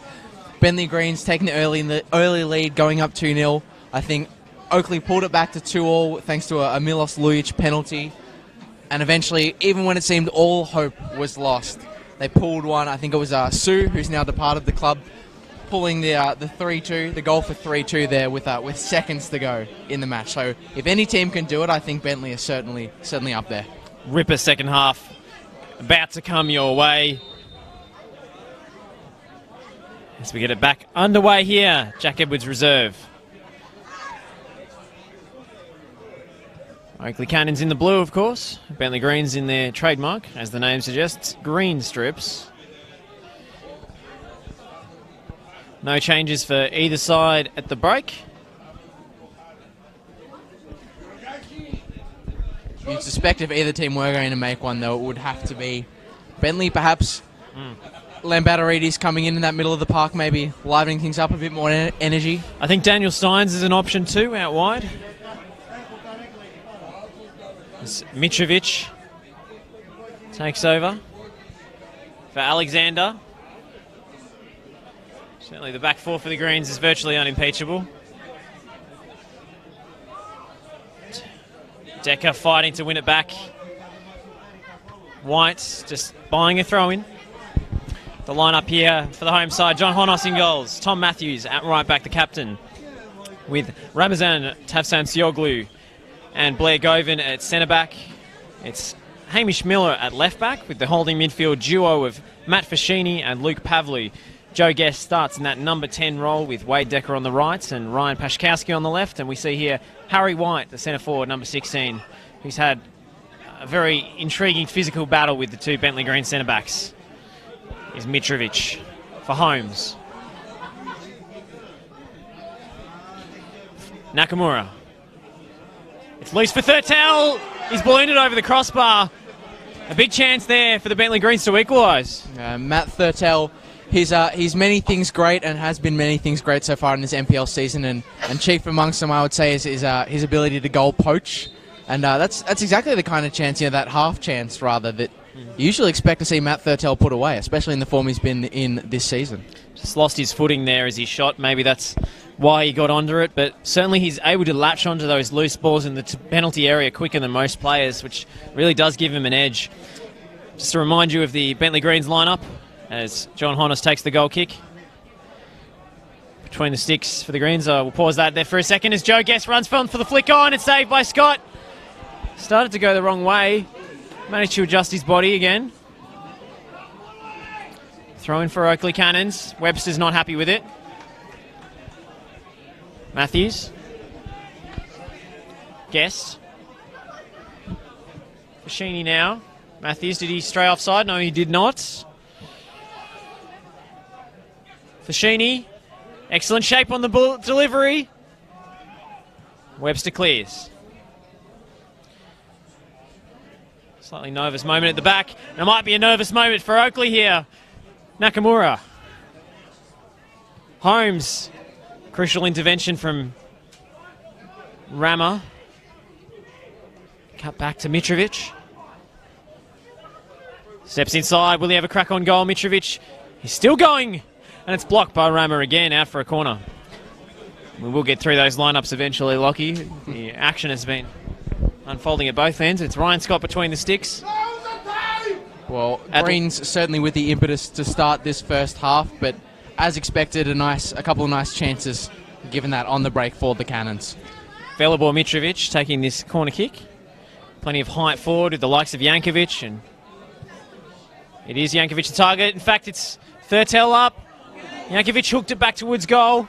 Bentleigh Greens taking the early lead, going up 2-0. I think Oakleigh pulled it back to 2-2 thanks to a Milos Lujic penalty. And eventually, even when it seemed all hope was lost, they pulled one. I think it was Sue, who's now departed the club, pulling the 3-2, the goal for 3-2 there with seconds to go in the match. So if any team can do it, I think Bentleigh is certainly up there. Ripper second half about to come your way. As we get it back underway here, Jack Edwards reserve. Oakleigh Cannons in the blue, of course. Bentleigh Greens in their trademark, as the name suggests, green strips. No changes for either side at the break. You'd suspect if either team were going to make one, though, it would have to be Bentleigh, perhaps. Lambatarides coming in that middle of the park, maybe livening things up a bit more energy. I think Daniel Steins is an option too, out wide. As Mitrovic takes over for Alexander. Certainly the back four for the Greens is virtually unimpeachable. Decker fighting to win it back. White just buying a throw-in. The lineup here for the home side, John Honos in goals. Tom Matthews at right back, the captain, with Ramazan Tavsan-Sioglu and Blair Govan at centre back. It's Hamish Miller at left back with the holding midfield duo of Matt Foschini and Luke Pavley. Joe Guest starts in that number 10 role with Wade Decker on the right and Ryan Pashkowski on the left. And we see here Harry White, the centre forward, number 16, who's had a very intriguing physical battle with the two Bentleigh Green centre backs. Is Mitrovic for Holmes. Nakamura. It's loose for Thurtell. He's ballooned it over the crossbar. A big chance there for the Bentleigh Greens to equalise. Matt Thurtell, he's many things great and has been many things great so far in this NPL season. And chief amongst them, I would say, is his ability to goal poach. And that's exactly the kind of chance, that half chance rather, that you usually expect to see Matt Thurtell put away, especially in the form he's been in this season. Just lost his footing there as he shot. Maybe that's why he got onto it, but certainly he's able to latch onto those loose balls in the penalty area quicker than most players, which really does give him an edge. Just to remind you of the Bentleigh Greens lineup as John Honos takes the goal kick. Between the sticks for the Greens. We'll pause that there for a second as Joe Guest runs for the flick on. It's saved by Scott. Started to go the wrong way. Managed to adjust his body again. Throw in for Oakleigh Cannons. Webster's not happy with it. Matthews. Guest. Foschini now. Matthews, did he stray offside? No, he did not. Foschini. Excellent shape on the delivery. Webster clears. Slightly nervous moment at the back. And it might be a nervous moment for Oakleigh here. Nakamura. Holmes. Crucial intervention from Rama. Cut back to Mitrovic. Steps inside. Will he have a crack on goal? Mitrovic. He's still going. And it's blocked by Rama again, out for a corner. We will get through those lineups eventually, Lockie. The action has been unfolding at both ends. It's Ryan Scott between the sticks. Well, Greens certainly with the impetus to start this first half, but as expected, a couple of nice chances given that on the break for the Cannons. Velibor Mitrovic taking this corner kick. Plenty of height forward with the likes of Jankovic, and it is Jankovic the target. In fact, it's Thurtell up. Jankovic hooked it back towards goal.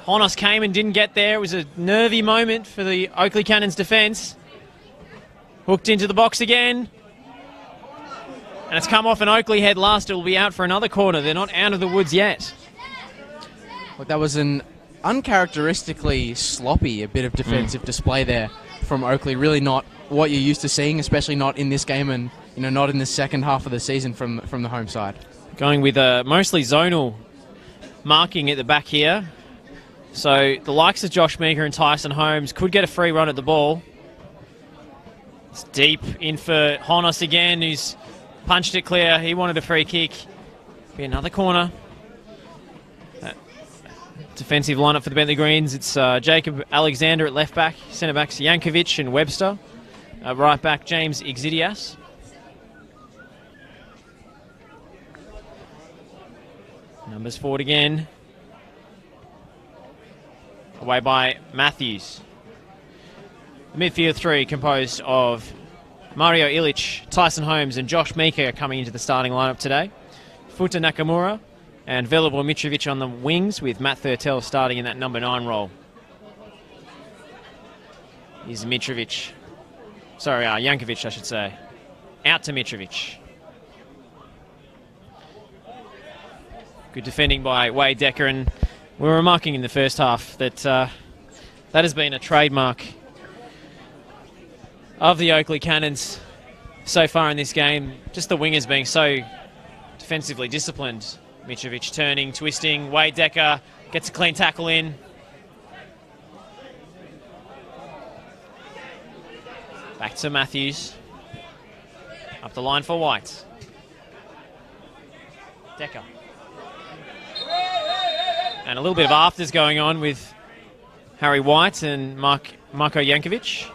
Honos came and didn't get there. It was a nervy moment for the Oakleigh Cannons defence. Hooked into the box again. And it's come off an Oakleigh head last. It will be out for another corner. They're not out of the woods yet. Look, that was an uncharacteristically sloppy bit of defensive display there from Oakleigh. Really not what you're used to seeing, especially not in this game and not in the second half of the season from the home side. Going with a mostly zonal marking at the back here. So the likes of Josh Meeker and Tyson Holmes could get a free run at the ball. It's deep in for Honos again, who's punched it clear. He wanted a free kick. Be another corner. Defensive lineup for the Bentleigh Greens. It's Jacob Alexander at left back. Centre backs Yankovic and Webster. Right back James Ixidias. Numbers forward again. Away by Matthews. The midfield three composed of Mario Ilic, Tyson Holmes and Josh Meeker coming into the starting lineup today. Futa Nakamura and Velibor Mitrovic on the wings with Matt Thurtell starting in that number 9 role. Here's Mitrovic. Sorry, Yankovic I should say. Out to Mitrovic. Good defending by Wade Decker, and we were remarking in the first half that that has been a trademark of the Oakleigh Cannons so far in this game. Just the wingers being so defensively disciplined. Mitrovic turning, twisting. Wade Decker gets a clean tackle in. Back to Matthews. Up the line for White. Decker. And a little bit of afters going on with Harry White and Marko Yankovic.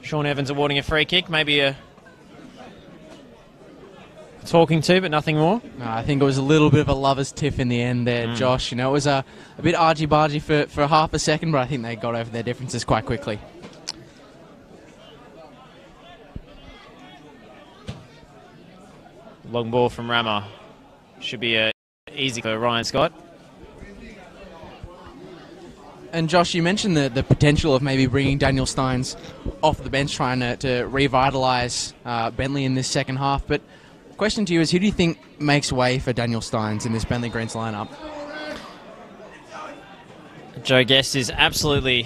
Sean Evans awarding a free kick, maybe a talking to, but nothing more. No, I think it was a little bit of a lover's tiff in the end there, Josh. It was a bit argy-bargy for half a second, but I think they got over their differences quite quickly. Long ball from Rama. Should be easy for Ryan Scott. And Josh, you mentioned the potential of maybe bringing Daniel Steins off the bench, trying to revitalise Bentleigh in this second half. But the question to you is, who do you think makes way for Daniel Steins in this Bentleigh Greens lineup? Joe Guest is absolutely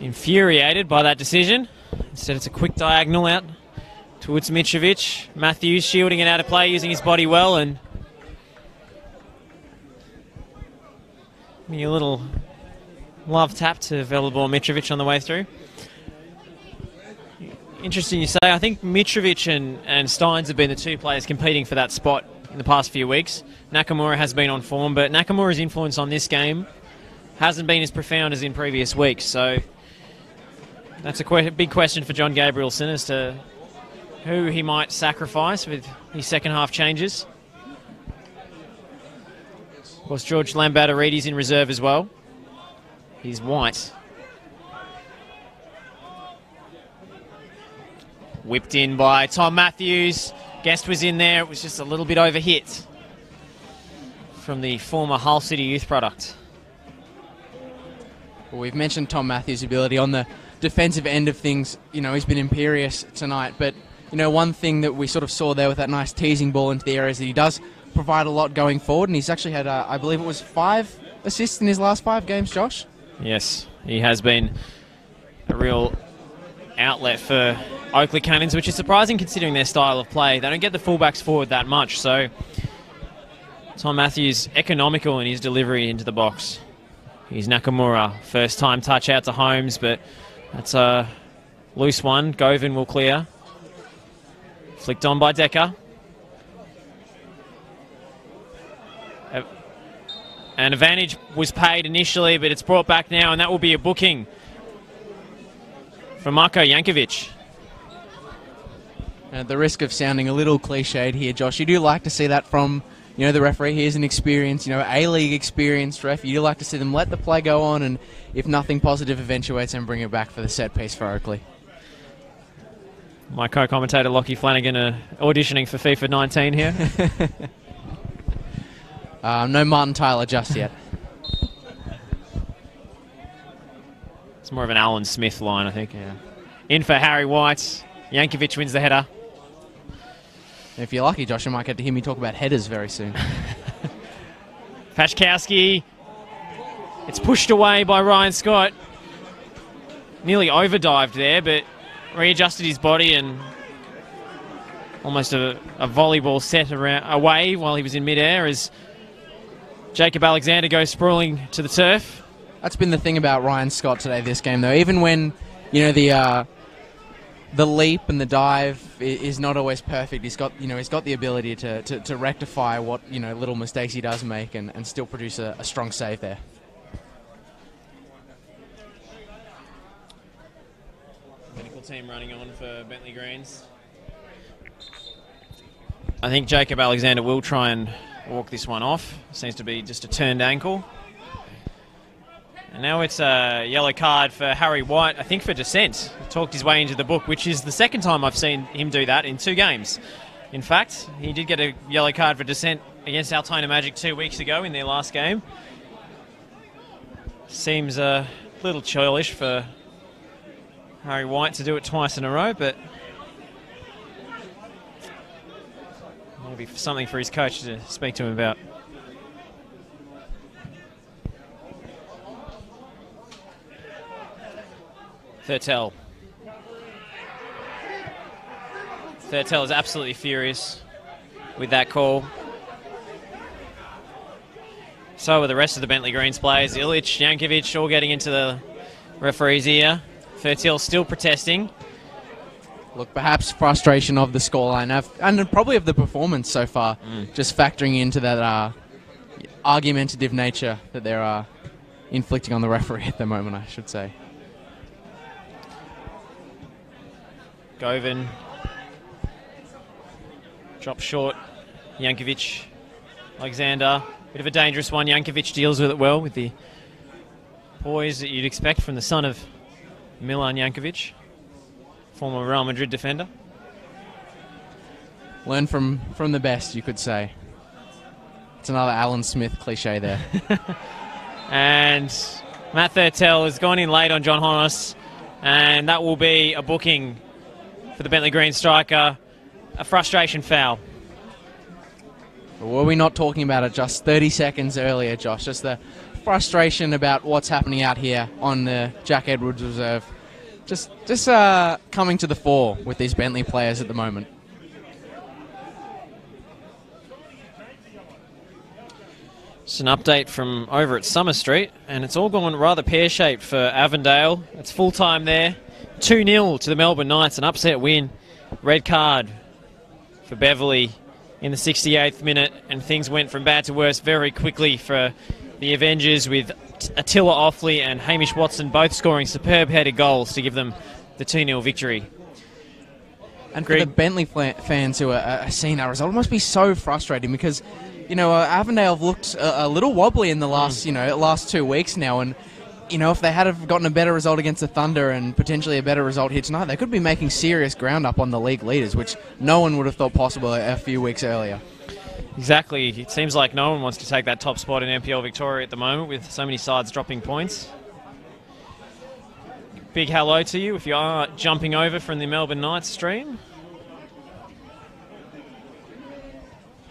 infuriated by that decision. Instead, it's a quick diagonal out towards Mitrovic. Matthews shielding it out of play, using his body well, and a little love tap to Velibor Mitrovic on the way through. Interesting you say. I think Mitrovic and Steins have been the two players competing for that spot in the past few weeks. Nakamura has been on form, but Nakamura's influence on this game hasn't been as profound as in previous weeks. So that's a big question for John Gabrielson as to who he might sacrifice with his second half changes. Of course, George Lambatarides in reserve as well. He's White. Whipped in by Tom Matthews. Guest was in there. It was just a little bit overhit from the former Hull City youth product. Well, we've mentioned Tom Matthews' ability on the defensive end of things. He's been imperious tonight, but one thing that we sort of saw there with that nice teasing ball into the area is that he does provide a lot going forward, and he's actually had, I believe it was 5 assists in his last 5 games, Josh? Yes, he has been a real outlet for Oakleigh Cannons, which is surprising considering their style of play. They don't get the fullbacks forward that much, so Tom Matthews economical in his delivery into the box. Here's Nakamura, first time touch out to Holmes, but that's a loose one. Govan will clear. Flicked on by Decker. An advantage was paid initially, but it's brought back now, and that will be a booking for Marko Yankovic. At the risk of sounding a little cliched here, Josh, you do like to see that from the referee. He's an experienced, A-League experienced ref. You do like to see them let the play go on, and if nothing positive eventuates, then bring it back for the set piece for Oakleigh. My co-commentator Lockie Flanagan auditioning for FIFA 19 here. No Martin Tyler just yet. It's more of an Alan Smith line, I think. Yeah. In for Harry White. Yankovic wins the header. If you're lucky, Josh, you might get to hear me talk about headers very soon. Pashkowski. It's pushed away by Ryan Scott. Nearly overdived there, but readjusted his body and almost a volleyball set away while he was in midair as Jacob Alexander goes sprawling to the turf. That's been the thing about Ryan Scott today this game, though. Even when, the leap and the dive is not always perfect, he's got the ability to rectify what little mistakes he does make and still produce a strong save there. Medical team running on for Bentleigh Greens. I think Jacob Alexander will try and walk this one off. Seems to be just a turned ankle. And now it's a yellow card for Harry White, I think for dissent. He talked his way into the book, which is the second time I've seen him do that in 2 games. In fact, he did get a yellow card for dissent against Altona Magic 2 weeks ago in their last game. Seems a little churlish for Harry White to do it twice in a row, but maybe something for his coach to speak to him about. Thurtell is absolutely furious with that call. So are the rest of the Bentleigh Greens players. Illich, Yankovic all getting into the referee's ear. Thurtell still protesting. Look, perhaps frustration of the scoreline and probably of the performance so far, just factoring into that argumentative nature that they're inflicting on the referee at the moment, I should say. Govan drops short. Yankovic, Alexander, bit of a dangerous one. Yankovic deals with it well with the poise that you'd expect from the son of Milan Yankovic, former Real Madrid defender. Learn from the best, you could say. It's another Alan Smith cliche there. And Matt Thurtell has gone in late on John Honos, and that will be a booking for the Bentleigh Green striker, a frustration foul. Were we not talking about it just 30 seconds earlier, Josh? Just the frustration about what's happening out here on the Jack Edwards Reserve. Just coming to the fore with these Bentleigh players at the moment. It's an update from over at Summer Street, and it's all gone rather pear-shaped for Avondale. It's full-time there. 2-0 to the Melbourne Knights, an upset win. Red card for Beverley in the 68th minute, and things went from bad to worse very quickly for the Avengers, with Attila Offley and Hamish Watson both scoring superb headed goals to give them the 2-0 victory. And for the Bentleigh fans who are seeing that result, it must be so frustrating because, Avondale have looked a little wobbly in the last 2 weeks now, and if they had have gotten a better result against the Thunder and potentially a better result here tonight, they could be making serious ground up on the league leaders, which no one would have thought possible a few weeks earlier. Exactly. It seems like no one wants to take that top spot in NPL Victoria at the moment with so many sides dropping points. Big hello to you if you are jumping over from the Melbourne Knights stream.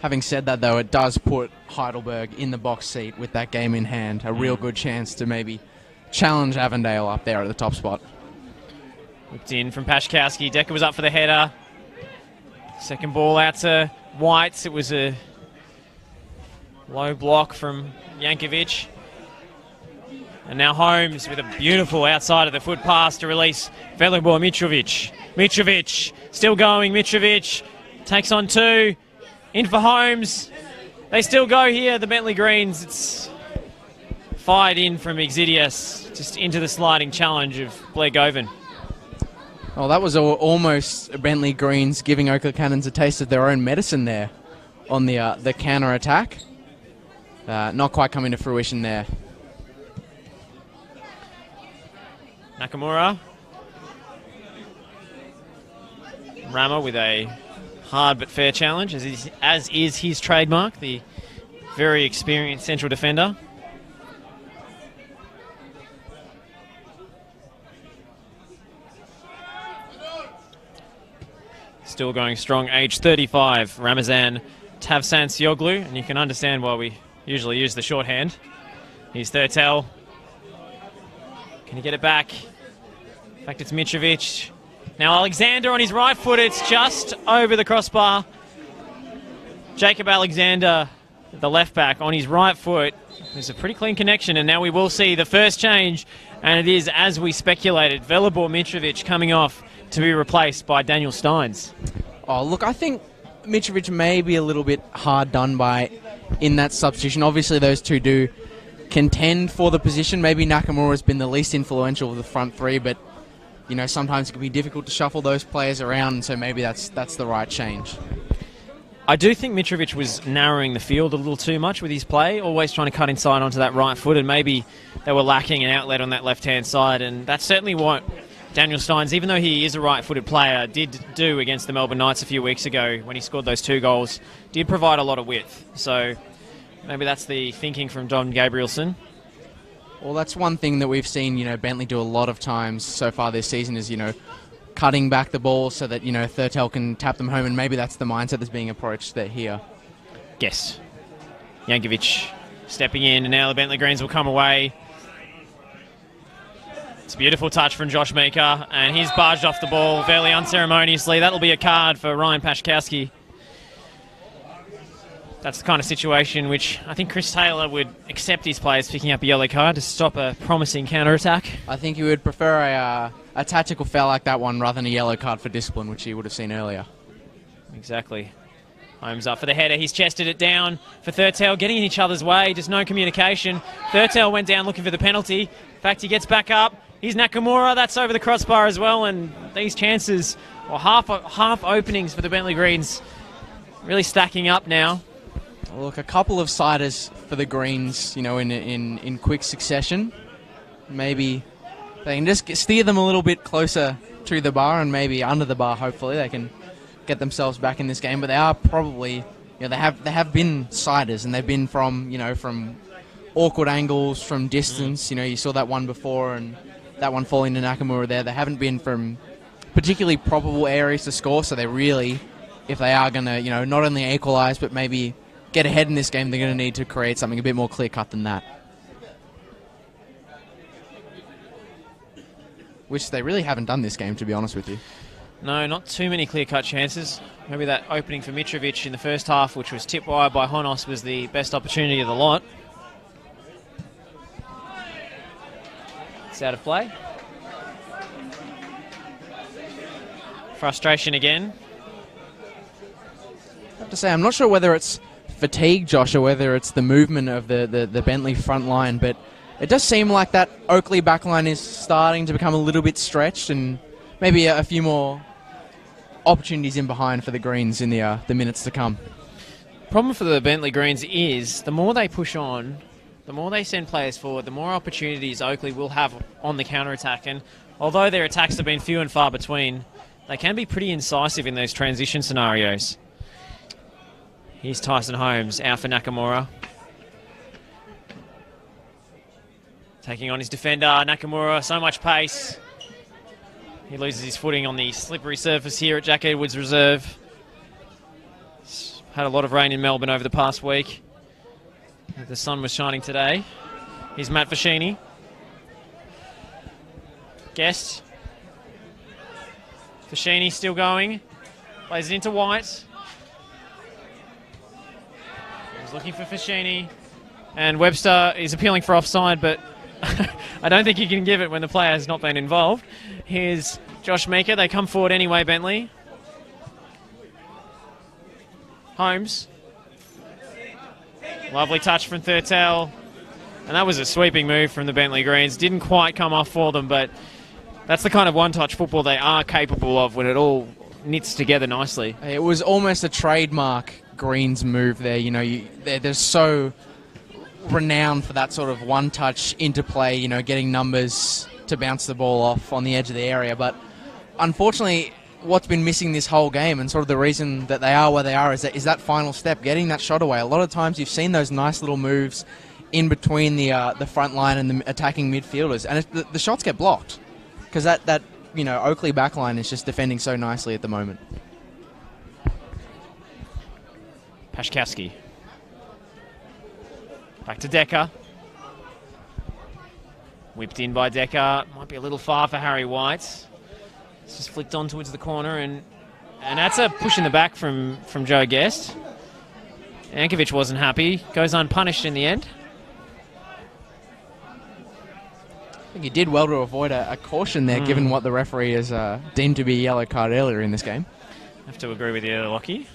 Having said that, though, it does put Heidelberg in the box seat with that game in hand. A real good chance to maybe challenge Avondale up there at the top spot. Looked in from Pashkowski. Decker was up for the header. Second ball out to Whites. It was a low block from Yankovic. And now Holmes with a beautiful outside of the foot pass to release Velibor Mitrovic. Mitrovic still going. Mitrovic takes on 2. In for Holmes. They still go here, the Bentleigh Greens. It's fired in from Exidius, just into the sliding challenge of Blair Govan. Well, that was almost Bentleigh Greens giving Oakleigh Cannons a taste of their own medicine there on the counter-attack. Not quite coming to fruition there. Nakamura. Rama with a hard but fair challenge, as is his trademark, the very experienced central defender. Still going strong, age 35, Ramazan Tavsan Sioglu, and you can understand why we usually use the shorthand. Here's Thurtell. Can he get it back? In fact, it's Mitrovic. Now Alexander on his right foot. It's just over the crossbar. Jacob Alexander, the left back, on his right foot. There's a pretty clean connection, and now we will see the first change, and it is, as we speculated, Velibor Mitrovic coming off to be replaced by Daniel Steins. Oh, look, I think Mitrovic may be a little bit hard done by in that substitution. Obviously, those two do contend for the position. Maybe Nakamura has been the least influential of the front three, but you know, sometimes it can be difficult to shuffle those players around, so maybe that's the right change. I do think Mitrovic was narrowing the field a little too much with his play, always trying to cut inside onto that right foot, and maybe they were lacking an outlet on that left-hand side, and that's certainly what Daniel Steins, even though he is a right-footed player, did do against the Melbourne Knights a few weeks ago when he scored those 2 goals, did provide a lot of width. So maybe that's the thinking from Don Gabrielson. Well, that's one thing that we've seen, you know, Bentleigh do a lot of times so far this season is, you know, cutting back the ball so that, you know, Thurtell can tap them home, and maybe that's the mindset that's being approached there here. Yes. Jankovic stepping in, and now the Bentleigh Greens will come away. It's a beautiful touch from Josh Meeker, and he's barged off the ball fairly unceremoniously. That'll be a card for Ryan Pashkowski. That's the kind of situation which I think Chris Taylor would accept his players picking up a yellow card to stop a promising counter-attack. I think he would prefer a tactical foul like that one rather than a yellow card for discipline, which he would have seen earlier. Exactly. Holmes up for the header. He's chested it down for Thurtell, getting in each other's way. Just no communication. Thurtell went down looking for the penalty. In fact, he gets back up. Here's Nakamura. That's over the crossbar as well. And these chances, or half openings for the Bentleigh Greens, really stacking up now. Look, a couple of siders for the Greens, you know, in quick succession. Maybe they can just steer them a little bit closer to the bar, and maybe under the bar, hopefully. They can get themselves back in this game. But they are probably, you know, they have been siders, and they've been from, you know, from awkward angles, from distance. You know, you saw that one before, and that one falling to Nakamura there. They haven't been from particularly probable areas to score, so they really, if they are going to, you know, not only equalise, but maybe get ahead in this game, they're going to need to create something a bit more clear-cut than that. Which they really haven't done this game, to be honest with you. No, not too many clear-cut chances. Maybe that opening for Mitrovic in the first half, which was tipped wide by Honos, was the best opportunity of the lot. It's out of play. Frustration again. I have to say, I'm not sure whether it's fatigue, Josh, or whether it's the movement of the Bentleigh front line, but it does seem like that Oakleigh backline is starting to become a little bit stretched, and maybe a few more opportunities in behind for the Greens in the minutes to come. Problem for the Bentleigh Greens is the more they push on, the more they send players forward, the more opportunities Oakleigh will have on the counter-attack, and although their attacks have been few and far between, they can be pretty incisive in those transition scenarios. Here's Tyson Holmes, out for Nakamura. Taking on his defender, Nakamura, so much pace. He loses his footing on the slippery surface here at Jack Edwards Reserve. It's had a lot of rain in Melbourne over the past week. The sun was shining today. Here's Matt Fascini. Guest. Fascini still going. Plays it into White. Looking for Fascini, and Webster is appealing for offside, but I don't think you can give it when the player has not been involved. Here's Josh Meeker. They come forward anyway, Bentleigh. Holmes. Lovely touch from Thurtell, and that was a sweeping move from the Bentleigh Greens. Didn't quite come off for them, but that's the kind of one-touch football they are capable of when it all knits together nicely. It was almost a trademark Greens move there. You know, they're so renowned for that sort of one-touch interplay, you know, getting numbers to bounce the ball off on the edge of the area. But unfortunately, what's been missing this whole game, and sort of the reason that they are where they are, is that final step, getting that shot away. A lot of times you've seen those nice little moves in between the front line and the attacking midfielders, and the shots get blocked because that you know, Oakleigh backline is just defending so nicely at the moment. Back to Decker. Whipped in by Decker. Might be a little far for Harry White. It's just flicked on towards the corner, and that's a push in the back from Joe Guest. Ankovic wasn't happy. Goes unpunished in the end. I think he did well to avoid a caution there, given what the referee has deemed to be a yellow card earlier in this game. I have to agree with you, Lockie.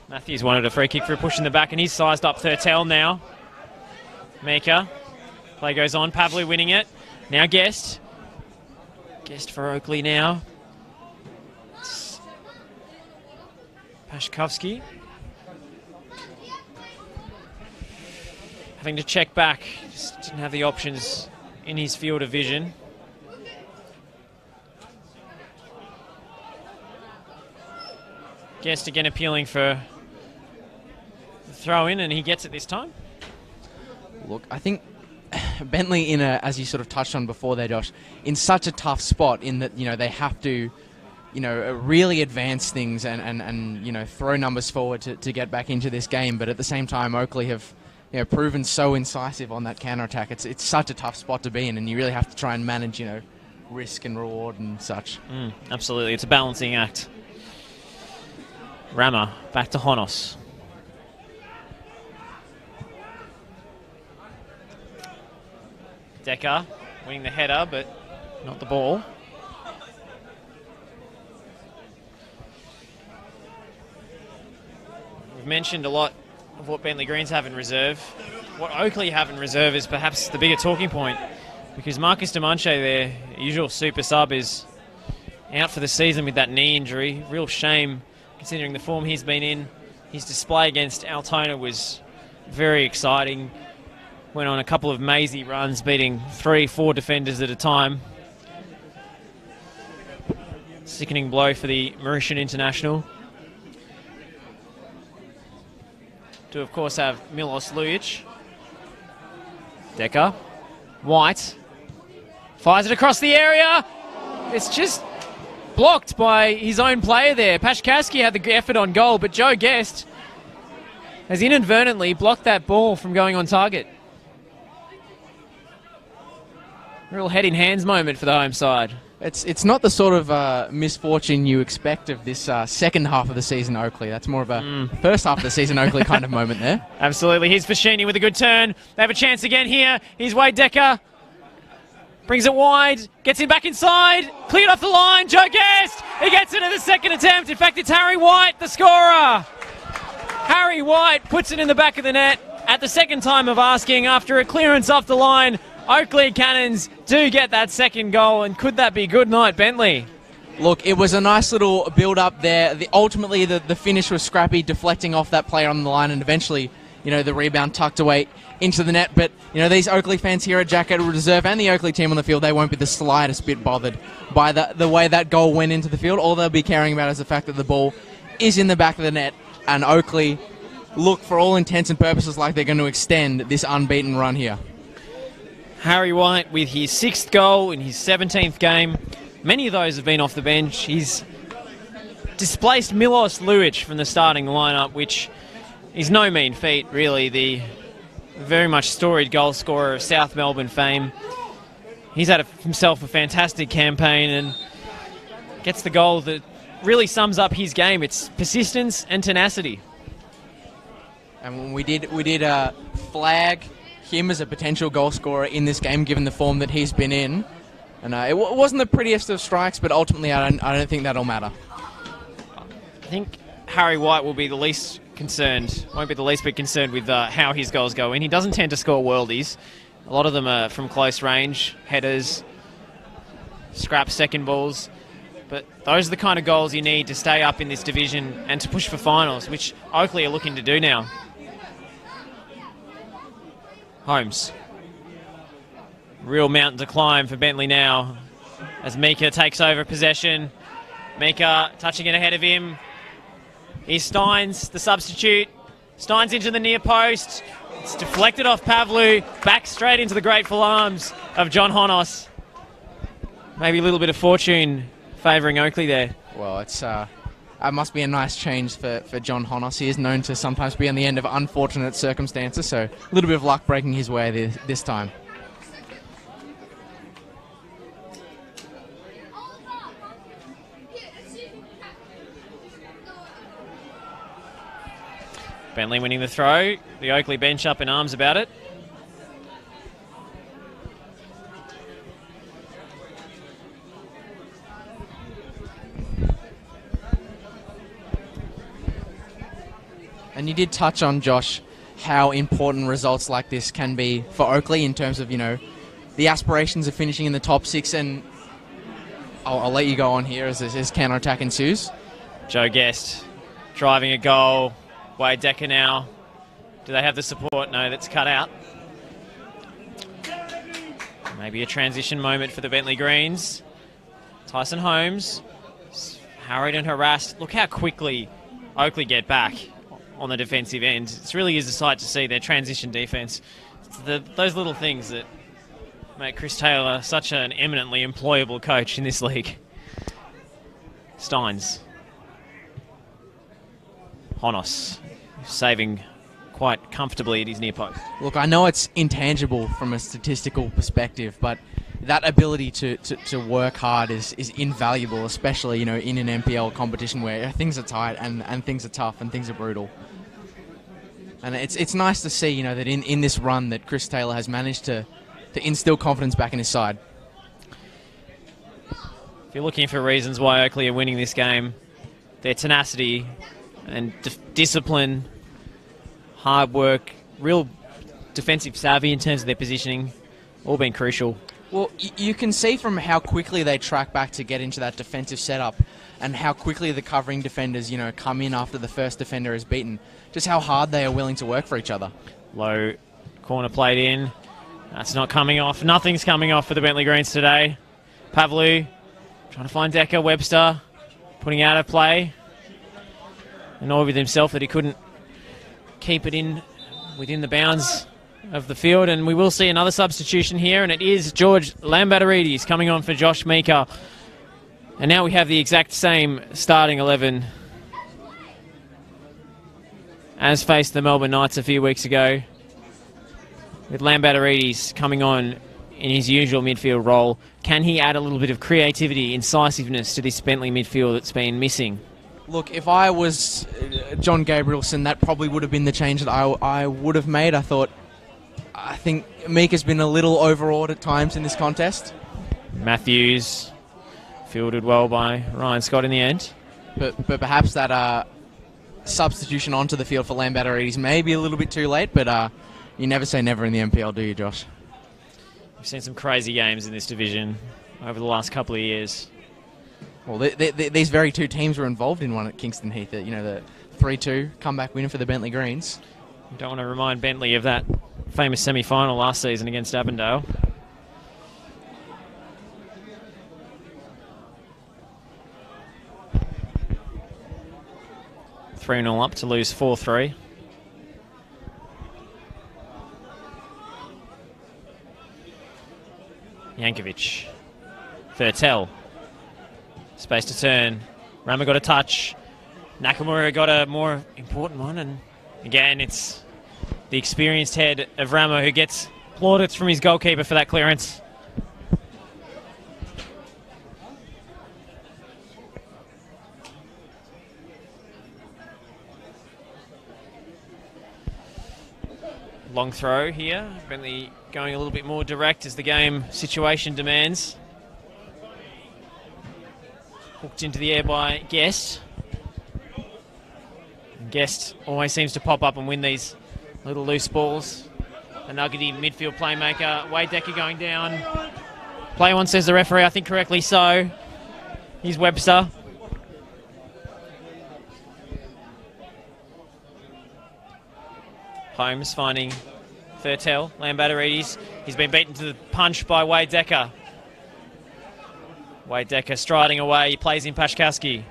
Matthews wanted a free kick for a push in the back, and he's sized up Thurtell now. Mika. Play goes on. Pavlu winning it. Now Guest. Guest for Oakleigh now. Pashkovsky. Having to check back. Just didn't have the options in his field of vision. Guest again appealing for the throw in, and he gets it this time. Look, I think Bentleigh, as you sort of touched on before there, Josh, in such a tough spot in that, they have to, really advance things and throw numbers forward to get back into this game. But at the same time, Oakleigh have, proven so incisive on that counter-attack. It's such a tough spot to be in, and you really have to try and manage, risk and reward and such. Absolutely. It's a balancing act. Rama back to Honos. Decker winning the header, but not the ball. We've mentioned a lot of what Bentleigh Greens have in reserve. What Oakleigh have in reserve is perhaps the bigger talking point, because Marcus Demanche, their usual super sub, is out for the season with that knee injury. Real shame, considering the form he's been in. His display against Altona was very exciting. Went on a couple of mazy runs, beating 3-4 defenders at a time. Sickening blow for the Mauritian international. Do, of course, have Milos Lujic. Decker. White. Fires it across the area. It's just blocked by his own player there. Pashkowski had the effort on goal, but Joe Guest has inadvertently blocked that ball from going on target. Real head-in-hands moment for the home side. It's not the sort of misfortune you expect of this second half of the season, Oakleigh. That's more of a first half of the season, Oakleigh kind of moment there. Absolutely. Here's Fashini with a good turn. They have a chance again here. Here's Wade Decker. Brings it wide. Gets him back inside. Cleared off the line. Joe Guest. He gets it at the second attempt. In fact, it's Harry White, the scorer. Harry White puts it in the back of the net at the second time of asking after a clearance off the line. Oakleigh Cannons do get that second goal, and could that be good night, Bentleigh? Look, it was a nice little build-up there. Ultimately, the finish was scrappy, deflecting off that player on the line, and eventually, the rebound tucked away into the net. But, these Oakleigh fans here at Jack Edward Reserve and the Oakleigh team on the field, they won't be the slightest bit bothered by the way that goal went into the field. All they'll be caring about is the fact that the ball is in the back of the net, and Oakleigh look, for all intents and purposes, like they're going to extend this unbeaten run here. Harry White with his 6th goal in his 17th game. Many of those have been off the bench. He's displaced Milos Lujic from the starting lineup, which is no mean feat, really. The very much storied goal scorer of South Melbourne fame. He's had himself a fantastic campaign and gets the goal that really sums up his game. It's persistence and tenacity. And we did flag him as a potential goal scorer in this game, given the form that he's been in. And it wasn't the prettiest of strikes, but ultimately I don't think that'll matter. I think Harry White will be the least concerned, won't be the least bit concerned with how his goals go in. He doesn't tend to score worldies. A lot of them are from close range, headers, scrap second balls. But those are the kind of goals you need to stay up in this division and to push for finals, which Oakleigh are looking to do now. Holmes. Real mountain to climb for Bentleigh now as Mika takes over possession. Mika touching it ahead of him. Here's Steins, the substitute. Steins into the near post. It's deflected off Pavlu. Back straight into the grateful arms of John Honos. Maybe a little bit of fortune favouring Oakleigh there. Well, it's Must be a nice change for John Honos. He is known to sometimes be on the end of unfortunate circumstances, so a little bit of luck breaking his way this time. Bentleigh winning the throw. The Oakleigh bench up in arms about it. And you did touch on, Josh, how important results like this can be for Oakleigh in terms of, you know, the aspirations of finishing in the top 6. And I'll let you go on here as counter-attack ensues. Joe Guest driving a goal. Wade Decker now. Do they have the support? No, that's cut out. Maybe a transition moment for the Bentleigh Greens. Tyson Holmes, harried and harassed. Look how quickly Oakleigh get back on the defensive end. It really is a sight to see their transition defence. Those little things that make Chris Taylor such an eminently employable coach in this league. Steins. Honos saving quite comfortably at his near post. Look, I know it's intangible from a statistical perspective, but that ability to work hard is invaluable, especially, you know, in an NPL competition where things are tight and things are tough and things are brutal. And it's nice to see, you know, that in this run that Chris Taylor has managed to instill confidence back in his side. If you're looking for reasons why Oakleigh are winning this game, their tenacity and discipline, hard work, real defensive savvy in terms of their positioning, all been crucial. Well, you can see from how quickly they track back to get into that defensive setup and how quickly the covering defenders, you know, come in after the first defender is beaten, just how hard they are willing to work for each other. Low corner played in. That's not coming off. Nothing's coming off for the Bentleigh Greens today. Pavlu trying to find Decker. Webster putting out of play. Annoyed with himself that he couldn't keep it in within the bounds of the field. And we will see another substitution here, and it is George Lambatarides coming on for Josh Meeker. And now we have the exact same starting 11 as faced the Melbourne Knights a few weeks ago, with Lambatarides coming on in his usual midfield role. Can he add a little bit of creativity, incisiveness to this Bentleigh midfield that's been missing? Look, if I was John Gabrielson, that probably would have been the change that I would have made. I think Meeker's been a little overawed at times in this contest. Matthews fielded well by Ryan Scott in the end. But perhaps that substitution onto the field for Lambatarides may be a little bit too late, but you never say never in the NPL, do you, Josh? We've seen some crazy games in this division over the last couple of years. Well, these very two teams were involved in one at Kingston Heath, you know, the 3-2 comeback winner for the Bentleigh Greens. You don't want to remind Bentleigh of that famous semi-final last season against Avondale. Three 0 up to lose 4-3. Yankovic. Thurtell. Space to turn. Rama got a touch. Nakamura got a more important one. And again, it's the experienced head of Rama who gets plaudits from his goalkeeper for that clearance. Long throw here. Bentleigh going a little bit more direct as the game situation demands. Hooked into the air by Guest. And Guest always seems to pop up and win these little loose balls. A nuggety midfield playmaker. Wade Decker going down. Play on, says the referee. I think correctly so. Here's Webster. Holmes finding Thurtell. Lambatarides. He's been beaten to the punch by Wade Decker. Wade Decker striding away. He plays in Pashkowski.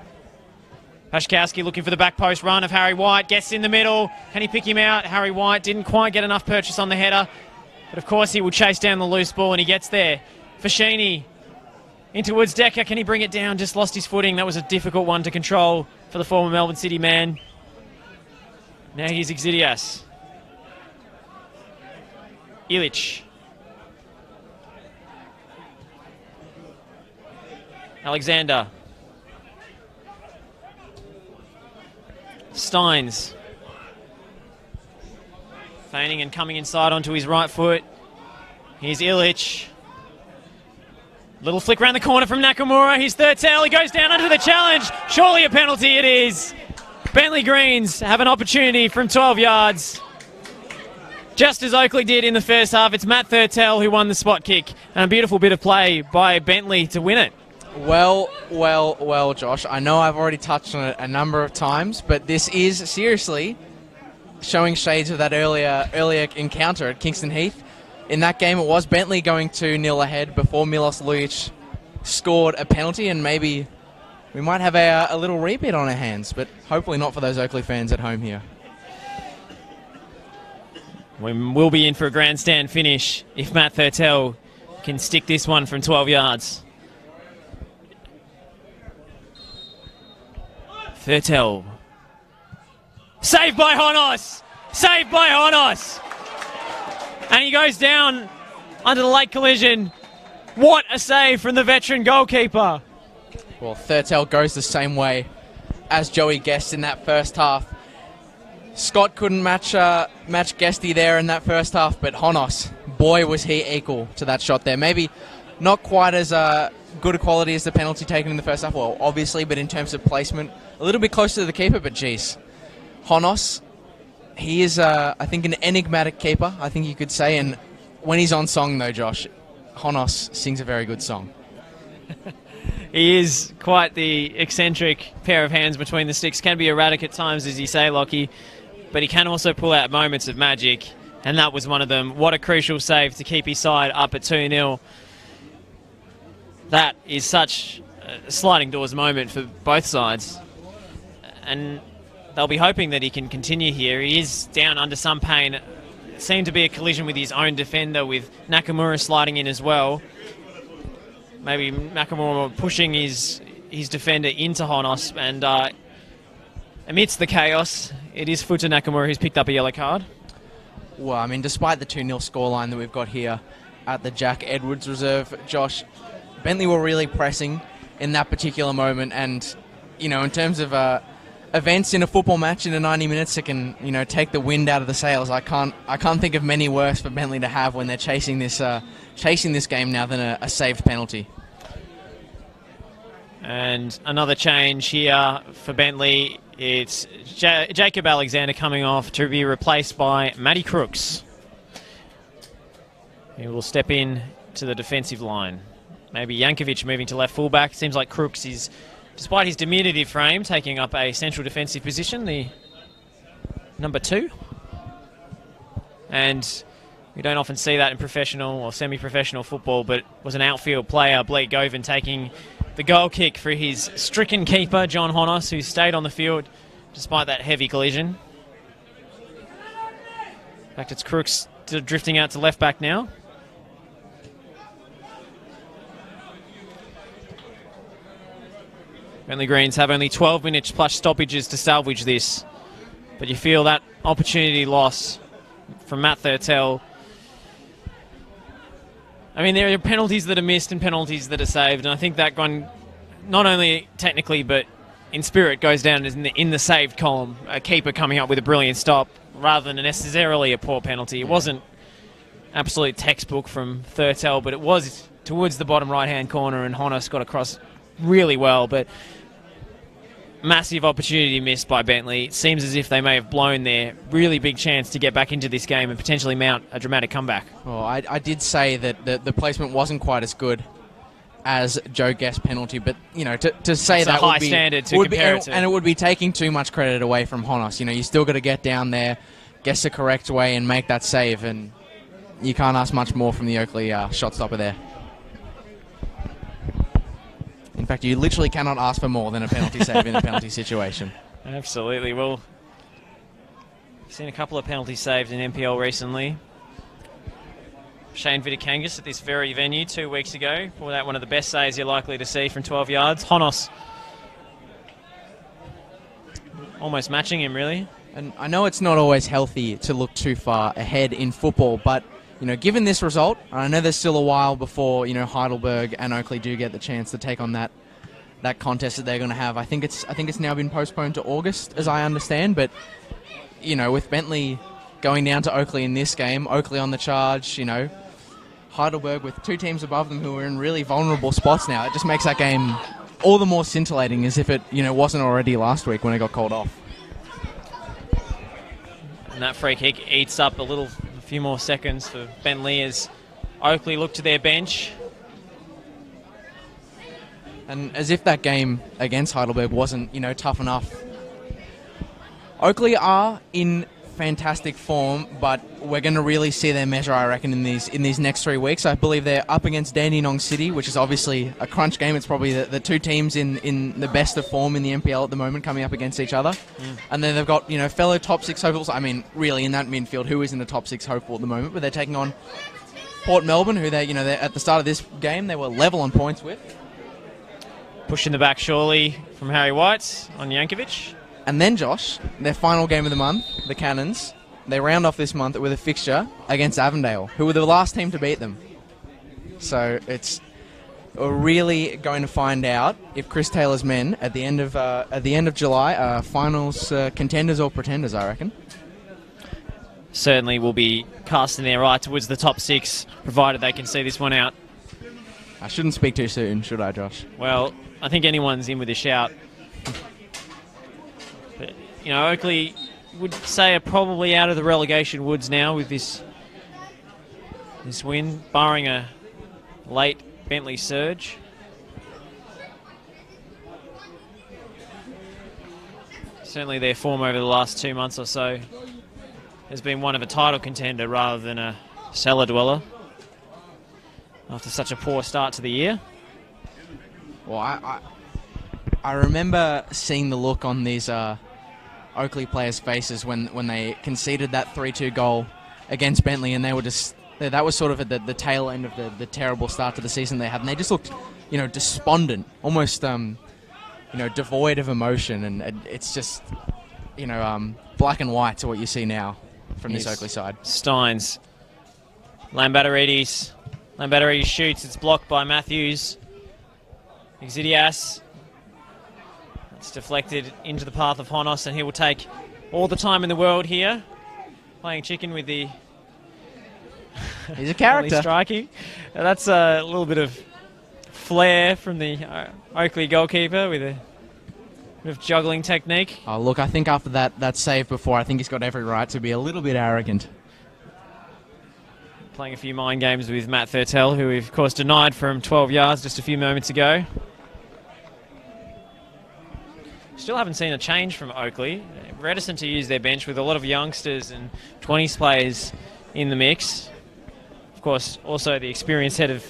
Pashkowski looking for the back post run of Harry White. Gets in the middle. Can he pick him out? Harry White didn't quite get enough purchase on the header. But of course he will chase down the loose ball and he gets there. Fashini In towards Decker. Can he bring it down? Just lost his footing. That was a difficult one to control for the former Melbourne City man. Now here's Exidias. Illich. Alexander. Steins. Feigning and coming inside onto his right foot. Here's Illich. Little flick around the corner from Nakamura. His third tail. He goes down under the challenge. Surely a penalty it is. Bentleigh Greens have an opportunity from 12 yards. Just as Oakleigh did in the first half. It's Matt Thurtell who won the spot kick. And a beautiful bit of play by Bentleigh to win it. Well, Josh. I know I've already touched on it a number of times, but this is seriously showing shades of that earlier encounter at Kingston Heath. In that game, it was Bentleigh going 2-0 ahead before Milos Lujic scored a penalty, and maybe we might have a little repeat on our hands, but hopefully not for those Oakleigh fans at home here. We will be in for a grandstand finish if Matt Thurtell can stick this one from 12 yards. Thurtell. Saved by Honos! Saved by Honos! And he goes down under the late collision. What a save from the veteran goalkeeper. Well, Thurtell goes the same way as Joey Guest in that first half. Scott couldn't match Guesty there in that first half, but Honos, boy, was he equal to that shot there. Maybe not quite as good a quality as the penalty taken in the first half, well, obviously, but in terms of placement, a little bit closer to the keeper, but geez. Honos, he is, I think, an enigmatic keeper, I think you could say, and when he's on song, though, Josh, Honos sings a very good song. He is quite the eccentric pair of hands between the sticks. Can be erratic at times, as you say, Lockie, but he can also pull out moments of magic, and that was one of them. What a crucial save to keep his side up at 2-0. That is such a sliding doors moment for both sides, and they'll be hoping that he can continue here. He is down under some pain. It seemed to be a collision with his own defender, with Nakamura sliding in as well. Maybe Nakamura pushing his defender into Honos, and amidst the chaos, it is Futa Nakamura who's picked up a yellow card. Well, I mean, despite the 2-0 scoreline that we've got here at the Jack Edwards Reserve, Josh, Bentleigh were really pressing in that particular moment, and, you know, in terms of events in a football match in a 90 minutes that can, you know, take the wind out of the sails, I can't think of many worse for Bentleigh to have when they're chasing this game now than a saved penalty. And another change here for Bentleigh. It's Jacob Alexander coming off to be replaced by Matty Crooks. He will step in to the defensive line. Maybe Jankovic moving to left fullback. Seems like Crooks is, despite his diminutive frame, taking up a central defensive position, the number 2. And we don't often see that in professional or semi-professional football, but was an outfield player, Blake Govan, taking the goal kick for his stricken keeper, John Honos, who stayed on the field despite that heavy collision. In fact, it's Crooks drifting out to left back now. Bentleigh Greens have only 12 minutes plus stoppages to salvage this, but you feel that opportunity loss from Matt Thurtell. I mean, there are penalties that are missed and penalties that are saved, and I think that one, not only technically but in spirit, goes down as in the saved column. A keeper coming up with a brilliant stop rather than necessarily a poor penalty. It wasn't absolute textbook from Thurtell, but it was towards the bottom right-hand corner, and Honos got across really well, but massive opportunity missed by Bentleigh. It seems as if they may have blown their really big chance to get back into this game and potentially mount a dramatic comeback. Well, I did say that the placement wasn't quite as good as Joe Guest's penalty, but, you know, to say that's that a high would be, standard to compare it to. And it would be taking too much credit away from Honos. You know, you still got to get down there, guess the correct way, and make that save, and you can't ask much more from the Oakleigh shot stopper there. In fact, you literally cannot ask for more than a penalty save in a penalty situation. Absolutely. Well, seen a couple of penalties saved in NPL recently. Shane Vitakangis at this very venue 2 weeks ago. Pulled out one of the best saves you're likely to see from 12 yards. Honos almost matching him, really. And I know it's not always healthy to look too far ahead in football, but given this result, I know there's still a while before Heidelberg and Oakleigh do get the chance to take on that contest that they're going to have. I think it's now been postponed to August, as I understand. But with Bentleigh going down to Oakleigh in this game, Oakleigh on the charge, Heidelberg with two teams above them who are in really vulnerable spots now, it just makes that game all the more scintillating, as if it wasn't already last week when it got called off. And that free kick eats up a few more seconds for Bentleigh as Oakleigh look to their bench. And as if that game against Heidelberg wasn't, tough enough. Oakleigh are in fantastic form, but we're going to really see their measure, I reckon, in these next 3 weeks. I believe they're up against Dandenong City, which is obviously a crunch game. It's probably the two teams in the best of form in the NPL at the moment coming up against each other. And then they've got, fellow top six hopefuls. I mean, really, in that midfield, who is in the top six hopeful at the moment? But they're taking on Port Melbourne, who they're at the start of this game, they were level on points with. Push in the back, surely, from Harry White on Yankovic. And then, Josh, their final game of the month, the Cannons, they round off this month with a fixture against Avondale, who were the last team to beat them. So we're really going to find out if Chris Taylor's men at the end of July are finals contenders or pretenders, I reckon. Certainly will be casting their eye towards the top six, provided they can see this one out. I shouldn't speak too soon, should I, Josh? Well, I think anyone's in with a shout. But, Oakleigh would say are probably out of the relegation woods now with this win, barring a late Bentleigh surge. Certainly their form over the last 2 months or so has been one of a title contender rather than a cellar dweller after such a poor start to the year. Well, I remember seeing the look on these Oakleigh players' faces when they conceded that 3-2 goal against Bentleigh, and they were just that was sort of at the tail end of the terrible start to the season they had, and they just looked despondent, almost devoid of emotion, and it's just black and white to what you see now from this Oakleigh side. Steins, Lambatarides shoots, it's blocked by Matthews. Exidias. It's deflected into the path of Honos, and he will take all the time in the world here, playing chicken with the... He's a character. Striking. That's a little bit of flair from the Oakleigh goalkeeper with a bit of juggling technique. Oh, look, I think after that save before, I think he's got every right to be a little bit arrogant. Playing a few mind games with Matt Thurtell, who we've, of course, denied from 12 yards just a few moments ago. Still haven't seen a change from Oakleigh. Reticent to use their bench with a lot of youngsters and 20s players in the mix. Of course, also the experienced head of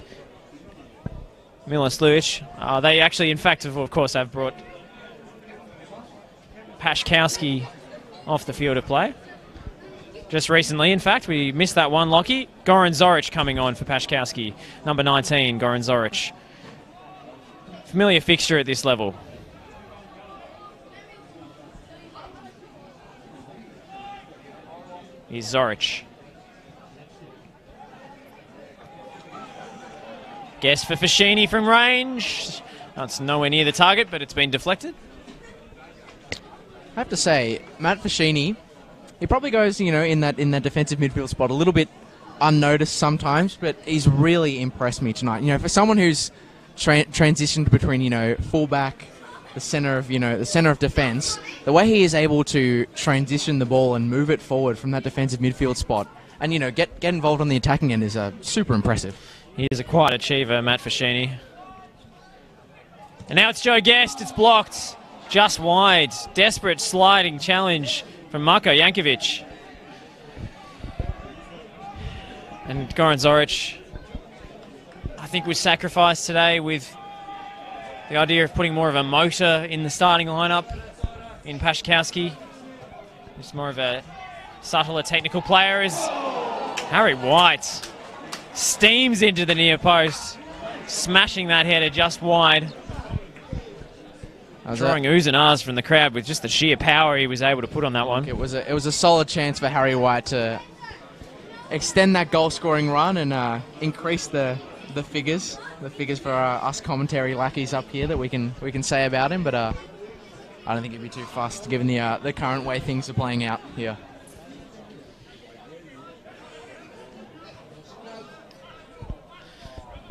Milos Lujic. They actually, in fact, of course, have brought Pashkowski off the field of play. Just recently, in fact, we missed that one, Lockie. Goran Zoric coming on for Pashkowski. Number 19, Goran Zoric. Familiar fixture at this level. Here's Zoric. Guess for Fascini from range. That's nowhere near the target, but it's been deflected. I have to say, Matt Fascini, he probably goes, in that defensive midfield spot a little bit unnoticed sometimes, but he's really impressed me tonight. For someone who's transitioned between, fullback, the center of defense, the way he is able to transition the ball and move it forward from that defensive midfield spot and, get involved on the attacking end is super impressive. He is a quiet achiever, Matt Fascini. And now it's Joe Guest. It's blocked. Just wide. Desperate sliding challenge from Marko Jankovic. And Goran Zoric, I think, was sacrificed today with the idea of putting more of a motor in the starting lineup in Pashkowski. Just more of a subtler technical player is Harry White. steams into the near post, smashing that header just wide. Drawing oohs and ahs from the crowd with just the sheer power he was able to put on that one. It was a solid chance for Harry White to extend that goal-scoring run and increase the figures for us commentary lackeys up here that we can say about him. But I don't think he'd be too fussed given the current way things are playing out here.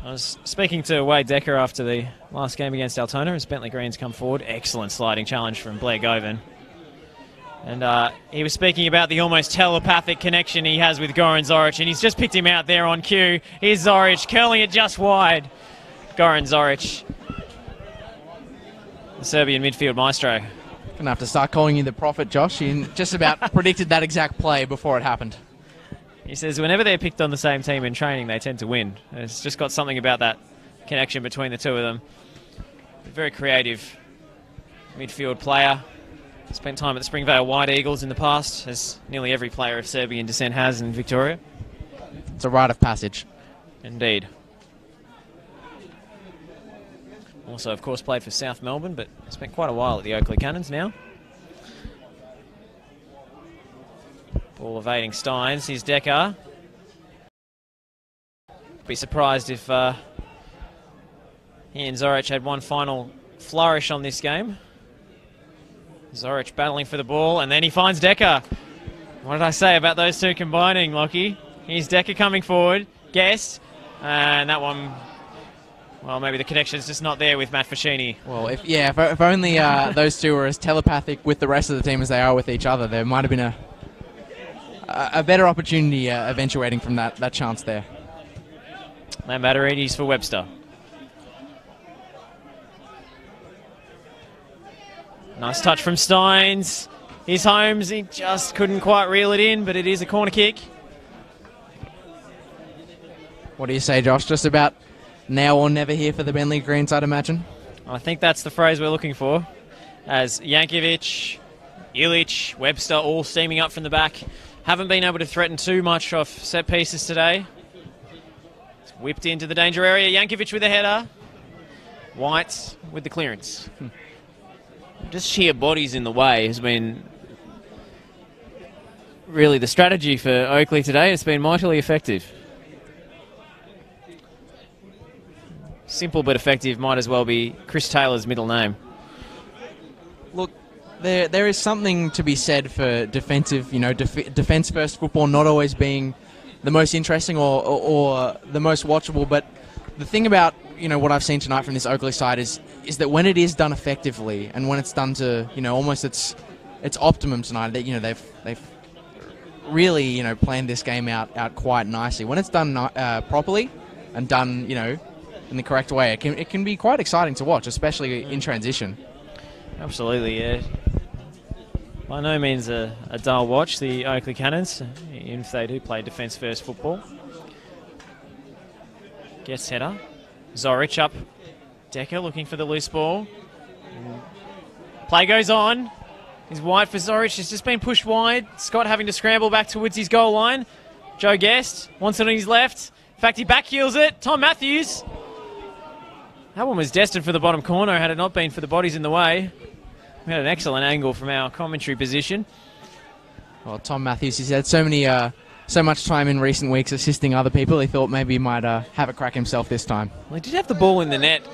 I was speaking to Wade Decker after the last game against Altona as Bentleigh Greens come forward. Excellent sliding challenge from Blair Govan. And he was speaking about the almost telepathic connection he has with Goran Zoric, and he's just picked him out there on cue. Here's Zoric, curling it just wide. Goran Zoric, the Serbian midfield maestro. Gonna have to start calling you the prophet, Josh. You just about predicted that exact play before it happened. He says whenever they're picked on the same team in training, they tend to win. It's just got something about that connection between the two of them. A very creative midfield player. Spent time at the Springvale White Eagles in the past, as nearly every player of Serbian descent has in Victoria. It's a rite of passage. Indeed. Also, of course, played for South Melbourne, but spent quite a while at the Oakleigh Cannons now. Ball evading Steins. Here's Decker. Be surprised if he and Zoric had one final flourish on this game. Zoric battling for the ball, and then he finds Decker. What did I say about those two combining, Lockie? Here's Decker coming forward. Guest. And that one, well, maybe the connection's just not there with Matt Fascini. Well, if only those two were as telepathic with the rest of the team as they are with each other, there might have been a better opportunity eventuating from that chance there. Lambatarides for Webster. Nice touch from Steins. Here's Holmes. He just couldn't quite reel it in, but it is a corner kick. What do you say, Josh? Just about now or never here for the Bentleigh Greens, I'd imagine. I think that's the phrase we're looking for. As Jankovic, Ilic, Webster all steaming up from the back. Haven't been able to threaten too much off set pieces today. It's whipped into the danger area. Jankovic with a header. White with the clearance. Just sheer bodies in the way has been really the strategy for Oakleigh today. It's been mightily effective. Simple but effective might as well be Chris Taylor's middle name. Look, there is something to be said for defensive, defense-first football not always being the most interesting or the most watchable. But the thing about what I've seen tonight from this Oakleigh side is that when it is done effectively and when it's done to almost its optimum tonight, that they've really planned this game out quite nicely. When it's done properly and done in the correct way, it can be quite exciting to watch, especially in transition. Absolutely, yeah. By no means a dull watch, the Oakleigh Cannons, even if they do play defence-first football. Gets header. Zoric up. Decker looking for the loose ball. Play goes on. He's wide for Zoric. He's just been pushed wide. Scott having to scramble back towards his goal line. Joe Guest wants it on his left. In fact, he backheels it. Tom Matthews. That one was destined for the bottom corner had it not been for the bodies in the way. We had an excellent angle from our commentary position. Well, Tom Matthews, he's had so much time in recent weeks assisting other people. He thought maybe he might have a crack himself this time. Well, he did have the ball in the net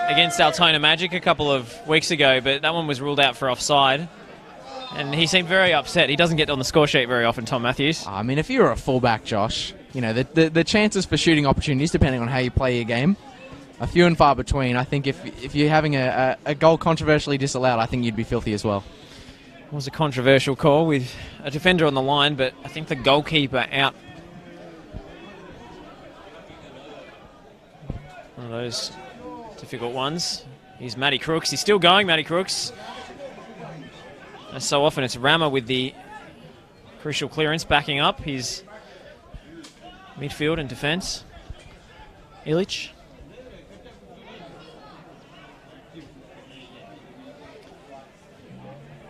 against Altona Magic a couple of weeks ago, but that one was ruled out for offside. And he seemed very upset. He doesn't get on the score sheet very often, Tom Matthews. I mean, if you're a fullback, Josh, the chances for shooting opportunities, depending on how you play your game, are few and far between. I think if you're having a goal controversially disallowed, I think you'd be filthy as well. It was a controversial call with a defender on the line, but I think the goalkeeper out. One of those difficult ones. Here's Matty Crooks. He's still going, Matty Crooks. As so often, it's Rammer with the crucial clearance backing up his midfield and defence. Ilic.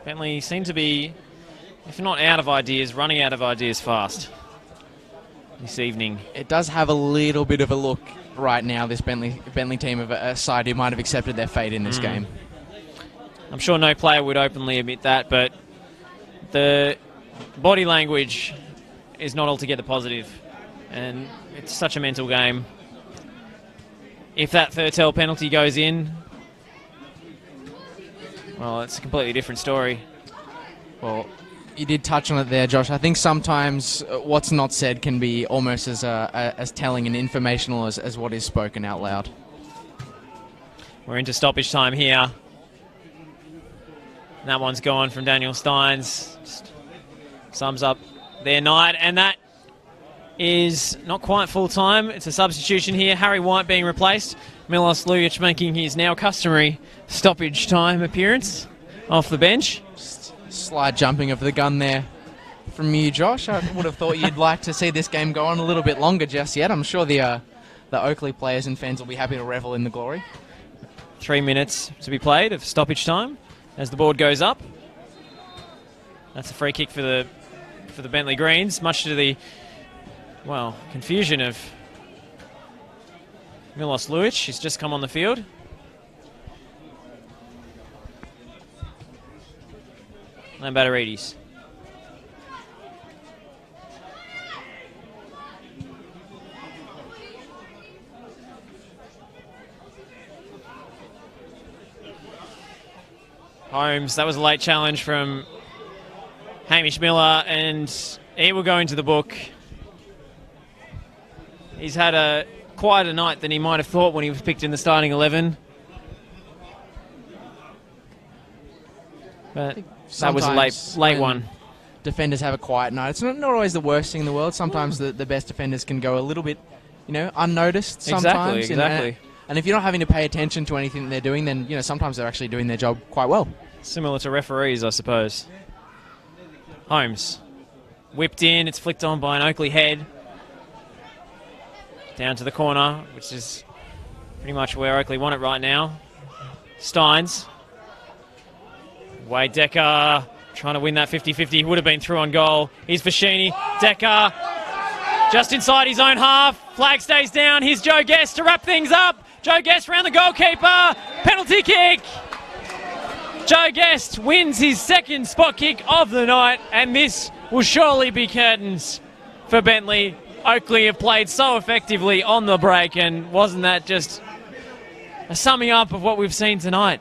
Bentleigh seem to be, if not out of ideas, running out of ideas fast. this evening. It does have a little bit of a look right now, this Bentleigh team, of a side who might have accepted their fate in this game. I'm sure no player would openly admit that, but the body language is not altogether positive, and it's such a mental game. If that Thurtell penalty goes in, well, it's a completely different story. Well, you did touch on it there, Josh. I think sometimes what's not said can be almost as telling and informational as what is spoken out loud. We're into stoppage time here. That one's gone from Daniel Steins. Just sums up their night, and that is not quite full time. It's a substitution here. Harry White being replaced. Milos Lujic making his now customary stoppage time appearance off the bench. Slight jumping of the gun there from you, Josh. I would have thought you'd like to see this game go on a little bit longer just yet. I'm sure the Oakleigh players and fans will be happy to revel in the glory. 3 minutes to be played of stoppage time as the board goes up. That's a free kick for the Bentleigh Greens, much to the, well, confusion of Milos Lujic. He's just come on the field. Lambatarides. Holmes, that was a late challenge from Hamish Miller, and he will go into the book. He's had a quieter night than he might have thought when he was picked in the starting 11. But that was a late one. Defenders have a quiet night. It's not always the worst thing in the world. Sometimes the best defenders can go a little bit, unnoticed sometimes. Exactly. And if you're not having to pay attention to anything that they're doing, then, sometimes they're actually doing their job quite well. Similar to referees, I suppose. Holmes. Whipped in. It's flicked on by an Oakleigh head. Down to the corner, which is pretty much where Oakleigh want it right now. Steins. Wade Decker trying to win that 50-50. He would have been through on goal. Here's Fashini. Decker just inside his own half. Flag stays down. Here's Joe Guest to wrap things up. Joe Guest around the goalkeeper. Penalty kick. Joe Guest wins his second spot kick of the night, and this will surely be curtains for Bentleigh. Oakleigh have played so effectively on the break, and wasn't that just a summing up of what we've seen tonight?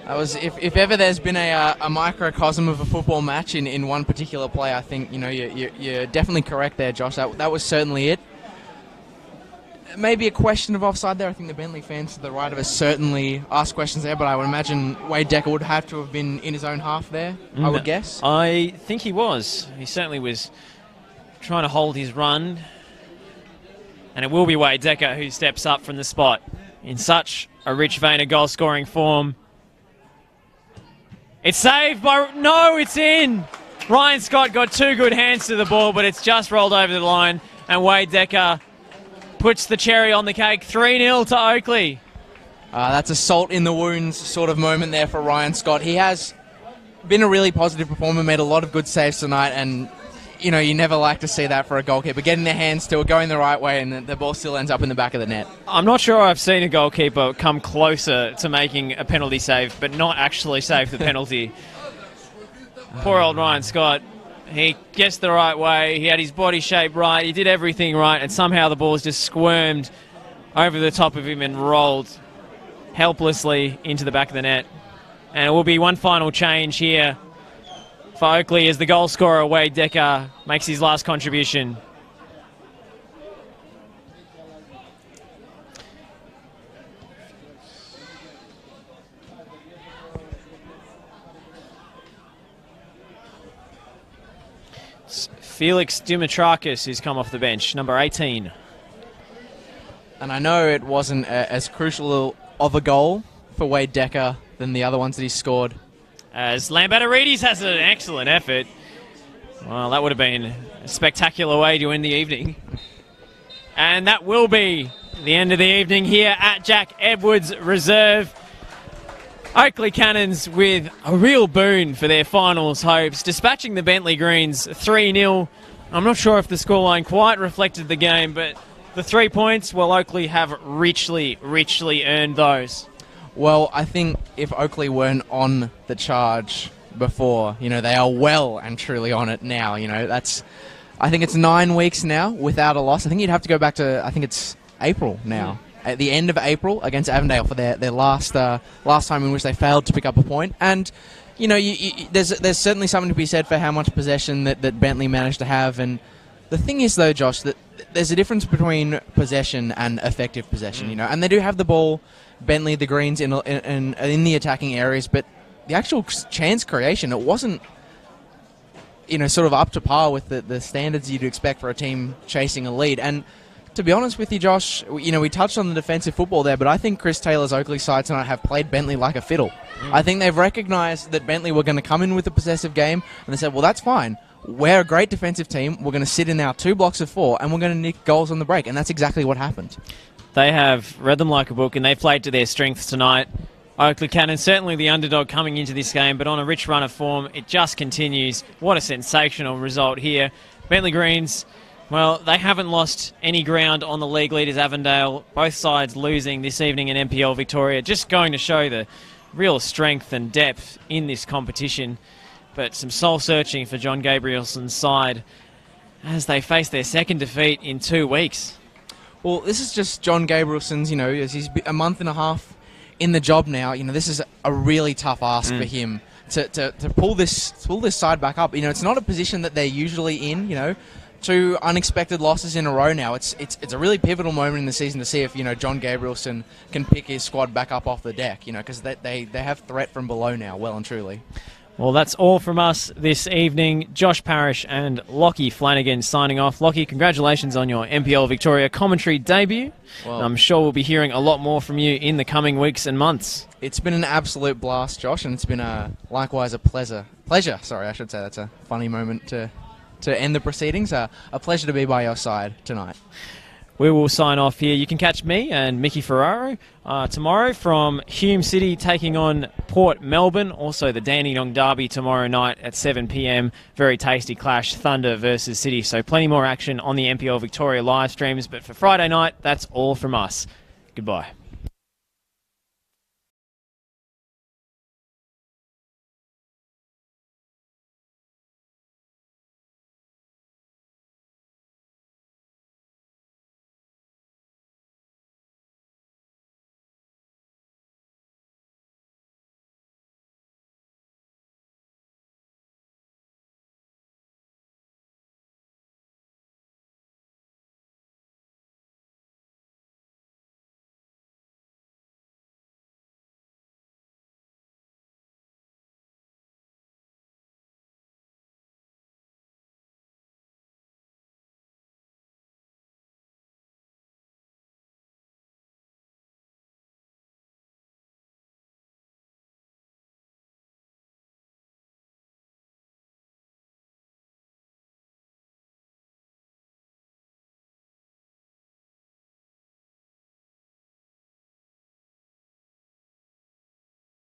That was, if ever there's been a microcosm of a football match in one particular play, I think you're definitely correct there, Josh. That was certainly it. Maybe a question of offside there. I think the Bentleigh fans to the right of us certainly asked questions there, but I would imagine Wade Decker would have to have been in his own half there, I would guess. I think he was. He certainly was trying to hold his run. And it will be Wade Decker who steps up from the spot in such a rich vein of goal-scoring form. It's saved by... No, it's in! Ryan Scott got two good hands to the ball, but it's just rolled over the line, and Wade Decker puts the cherry on the cake. 3-0 to Oakleigh. That's a salt in the wounds sort of moment there for Ryan Scott. He has been a really positive performer, made a lot of good saves tonight, and you never like to see that for a goalkeeper. Getting their hands to it, going the right way, and the ball still ends up in the back of the net. I'm not sure I've seen a goalkeeper come closer to making a penalty save, but not actually save the penalty. Poor old Ryan Scott. He guessed the right way. He had his body shape right. He did everything right, and somehow the ball's just squirmed over the top of him and rolled helplessly into the back of the net. And it will be one final change here for Oakleigh as the goal scorer, Wade Decker, makes his last contribution. Felix Dimitrakis, who's come off the bench, number 18. And I know it wasn't as crucial of a goal for Wade Decker than the other ones that he scored. As Lambatarides has an excellent effort. Well, that would have been a spectacular way to end the evening. And that will be the end of the evening here at Jack Edwards Reserve. Oakleigh Cannons with a real boon for their finals hopes, dispatching the Bentleigh Greens 3-0 I'm not sure if the scoreline quite reflected the game, but the 3 points, well, Oakleigh have richly earned those. Well, I think if Oakleigh weren't on the charge before, they are well and truly on it now. I think it's 9 weeks now without a loss. I think you'd have to go back to, I think it's April now. At the end of April against Avondale for their last time in which they failed to pick up a point. And there's certainly something to be said for how much possession that Bentleigh managed to have. And the thing is, though, Josh, that there's a difference between possession and effective possession. And they do have the ball, Bentleigh, the Greens in the attacking areas, but the actual chance creation, it wasn't sort of up to par with the standards you'd expect for a team chasing a lead. And to be honest with you, Josh, we touched on the defensive football there, but I think Chris Taylor's Oakleigh side tonight have played Bentleigh like a fiddle. I think they've recognised that Bentleigh were going to come in with a possessive game, and they said, well, that's fine. We're a great defensive team. We're going to sit in our 2 blocks of 4, and we're going to nick goals on the break, and that's exactly what happened. They have read them like a book, and they played to their strengths tonight. Oakleigh Cannon, certainly the underdog coming into this game, but on a rich run of form, it just continues. What a sensational result here. Bentleigh Greens, well, they haven't lost any ground on the league leaders Avondale. Both sides losing this evening in NPL Victoria. Just going to show the real strength and depth in this competition. But some soul-searching for John Gabrielson's side as they face their second defeat in 2 weeks. Well, this is just John Gabrielson's, as he's a month and a half in the job now. This is a really tough ask for him to pull this side back up. It's not a position that they're usually in, 2 unexpected losses in a row now. It's a really pivotal moment in the season to see if John Gabrielson can pick his squad back up off the deck. Because they have threat from below now, well and truly. Well, that's all from us this evening. Josh Parrish and Lockie Flanagan signing off. Lockie, congratulations on your NPL Victoria commentary debut. Well, I'm sure we'll be hearing a lot more from you in the coming weeks and months. It's been an absolute blast, Josh, and it's been likewise a pleasure. Sorry, I should say that's a funny moment to end the proceedings. A pleasure to be by your side tonight. We will sign off here. You can catch me and Mickey Ferraro tomorrow from Hume City taking on Port Melbourne. Also the Dandenong Derby tomorrow night at 7 p.m. Very tasty clash, Thunder versus City. So plenty more action on the NPL Victoria live streams. But for Friday night, that's all from us. Goodbye.